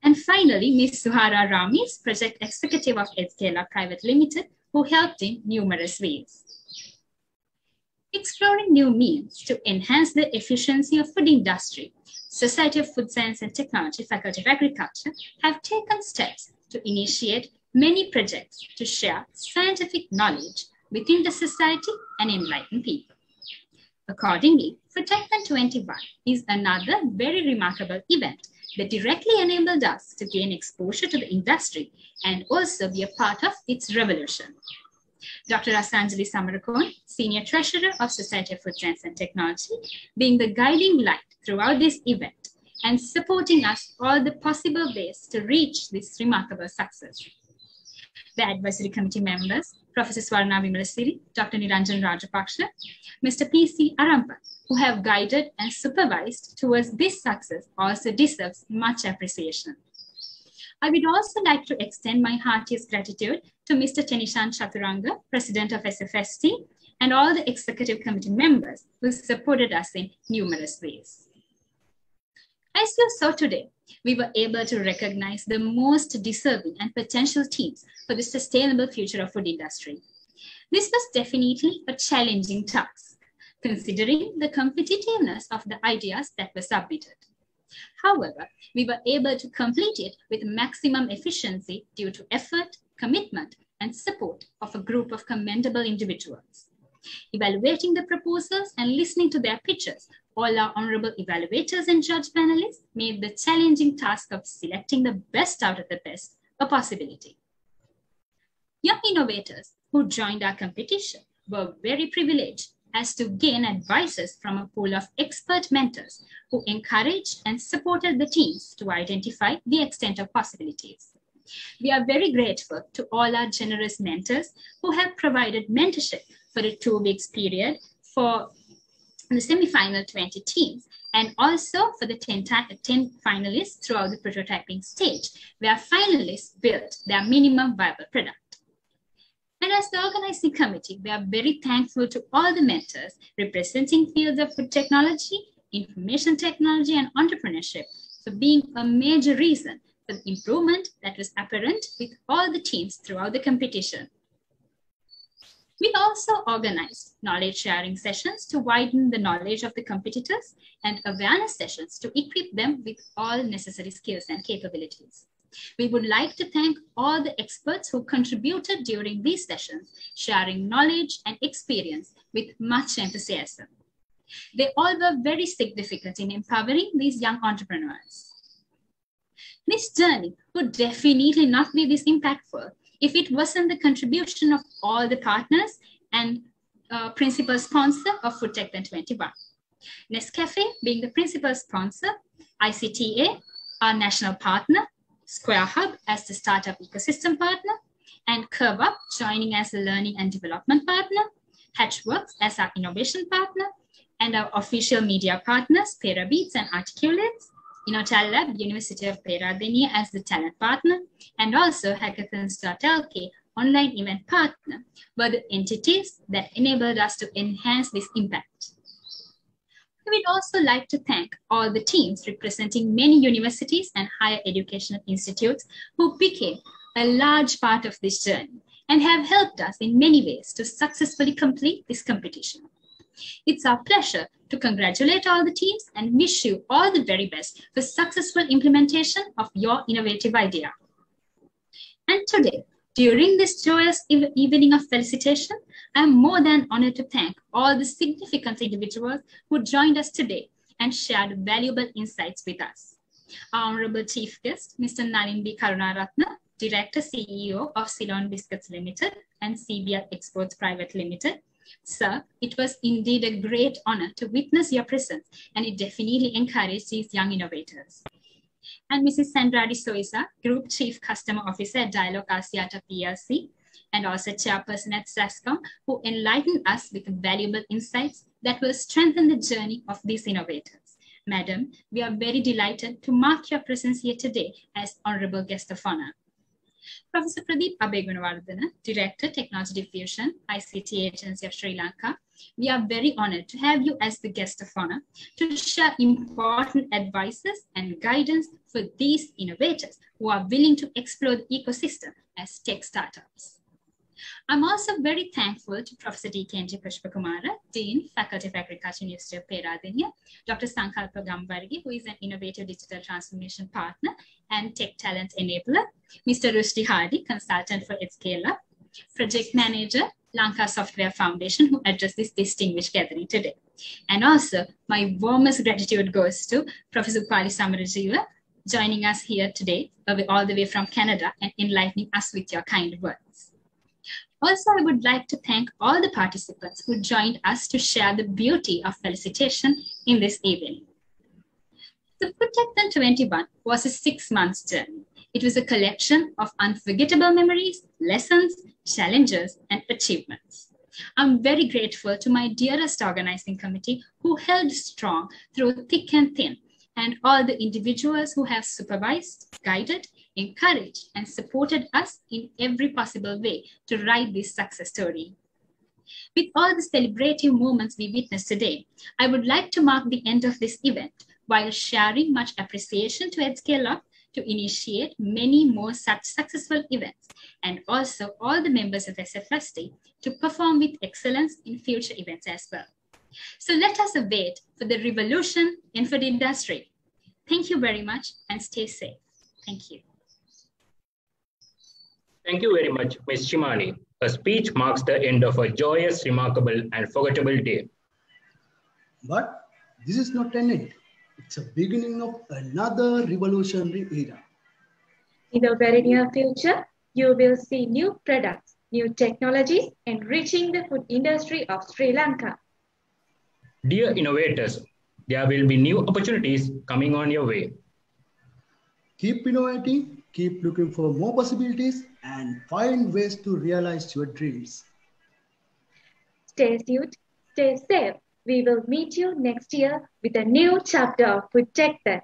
And finally, Ms. Suhara Ramis, Project Executive of Edscaler Private Limited, who helped in numerous ways. Exploring new means to enhance the efficiency of food industry, Society of Food Science and Technology, Faculty of Agriculture have taken steps to initiate many projects to share scientific knowledge within the society and enlighten people. Accordingly, FoodTechthon 21 is another very remarkable event that directly enabled us to gain exposure to the industry and also be a part of its revolution. Dr. Asanjali Samarakon, Senior Treasurer of Society of Food Science and Technology, being the guiding light throughout this event and supporting us all the possible ways to reach this remarkable success. The advisory committee members, Professor Swarna Vimalasiri, Dr. Niranjan Rajapaksha, Mr. P.C. Arampat, who have guided and supervised towards this success, also deserves much appreciation. I would also like to extend my heartiest gratitude to Mr. Tenishan Chaturanga, President of SFST, and all the executive committee members who supported us in numerous ways. As you saw today, we were able to recognize the most deserving and potential teams for the sustainable future of food industry. This was definitely a challenging task, considering the competitiveness of the ideas that were submitted. However, we were able to complete it with maximum efficiency due to effort, commitment, and support of a group of commendable individuals. Evaluating the proposals and listening to their pitches, all our honorable evaluators and judge panelists made the challenging task of selecting the best out of the best a possibility. Young innovators who joined our competition were very privileged as to gain advices from a pool of expert mentors who encouraged and supported the teams to identify the extent of possibilities. We are very grateful to all our generous mentors who have provided mentorship for a 2-week period for the semi-final 20 teams and also for the 10 finalists throughout the prototyping stage, where finalists built their minimum viable product. And as the organizing committee, we are very thankful to all the mentors representing fields of food technology, information technology, and entrepreneurship for being a major reason for the improvement that was apparent with all the teams throughout the competition. We also organized knowledge sharing sessions to widen the knowledge of the competitors and awareness sessions to equip them with all necessary skills and capabilities. We would like to thank all the experts who contributed during these sessions, sharing knowledge and experience with much enthusiasm. They all were very significant in empowering these young entrepreneurs. This journey would definitely not be this impactful if it wasn't the contribution of all the partners and principal sponsor of FoodTechthon 21. Nescafe being the principal sponsor, ICTA, our national partner, Square Hub as the startup ecosystem partner, and Curve Up joining as the learning and development partner, Hatchworks as our innovation partner, and our official media partners, Perabeats and Articulates, Innotal Lab, University of Peradeniya as the talent partner, and also hackathons.lk online event partner were the entities that enabled us to enhance this impact. We would also like to thank all the teams representing many universities and higher educational institutes who became a large part of this journey and have helped us in many ways to successfully complete this competition. It's our pleasure to congratulate all the teams and wish you all the very best for successful implementation of your innovative idea. And today, during this joyous evening of felicitation, I am more than honored to thank all the significant individuals who joined us today and shared valuable insights with us. Our Honorable Chief Guest, Mr. Nalin B. Karunaratne, Director CEO of Ceylon Biscuits Limited and CBL Exports Private Limited. Sir, it was indeed a great honor to witness your presence, and it definitely encouraged these young innovators. And Mrs. Sandra De Souza, Group Chief Customer Officer at Dialog Asiata PLC, and also Chairperson at SASCOM, who enlightened us with valuable insights that will strengthen the journey of these innovators. Madam, we are very delighted to mark your presence here today as Honorable Guest of Honor. Professor Pradeep Abegunawardena, Director, Technology Diffusion, ICT Agency of Sri Lanka, we are very honored to have you as the guest of honor to share important advices and guidance for these innovators who are willing to explore the ecosystem as tech startups. I'm also very thankful to Professor D.K.N.G. Pushpakumara, Dean, Faculty of Agriculture, University of Peradeniya, Dr. Sankalpa Gambargi, who is an innovative digital transformation partner and tech talent enabler, Mr. Rushdie Hardy, consultant for EdScale, project manager, Lanka Software Foundation, who addressed this distinguished gathering today. And also, my warmest gratitude goes to Professor Upali Samarajiva, joining us here today, all the way from Canada, and enlightening us with your kind words. Also, I would like to thank all the participants who joined us to share the beauty of felicitation in this evening. The FoodTechthon 21 was a 6-month journey. It was a collection of unforgettable memories, lessons, challenges, and achievements. I'm very grateful to my dearest organizing committee who held strong through thick and thin, and all the individuals who have supervised, guided, encouraged, and supported us in every possible way to write this success story. With all the celebrative moments we witnessed today, I would like to mark the end of this event while sharing much appreciation to EdScale to initiate many more such successful events, and also all the members of SFSD to perform with excellence in future events as well. So let us await for the revolution in food industry. Thank you very much and stay safe. Thank you. Thank you very much, Ms. Chimani. Her speech marks the end of a joyous, remarkable, and forgettable day. But this is not an end. It's a beginning of another revolutionary era. In the very near future, you will see new products, new technologies enriching the food industry of Sri Lanka. Dear innovators, there will be new opportunities coming on your way. Keep innovating, keep looking for more possibilities, and find ways to realize your dreams. Stay tuned, stay safe. We will meet you next year with a new chapter of FoodTechthon.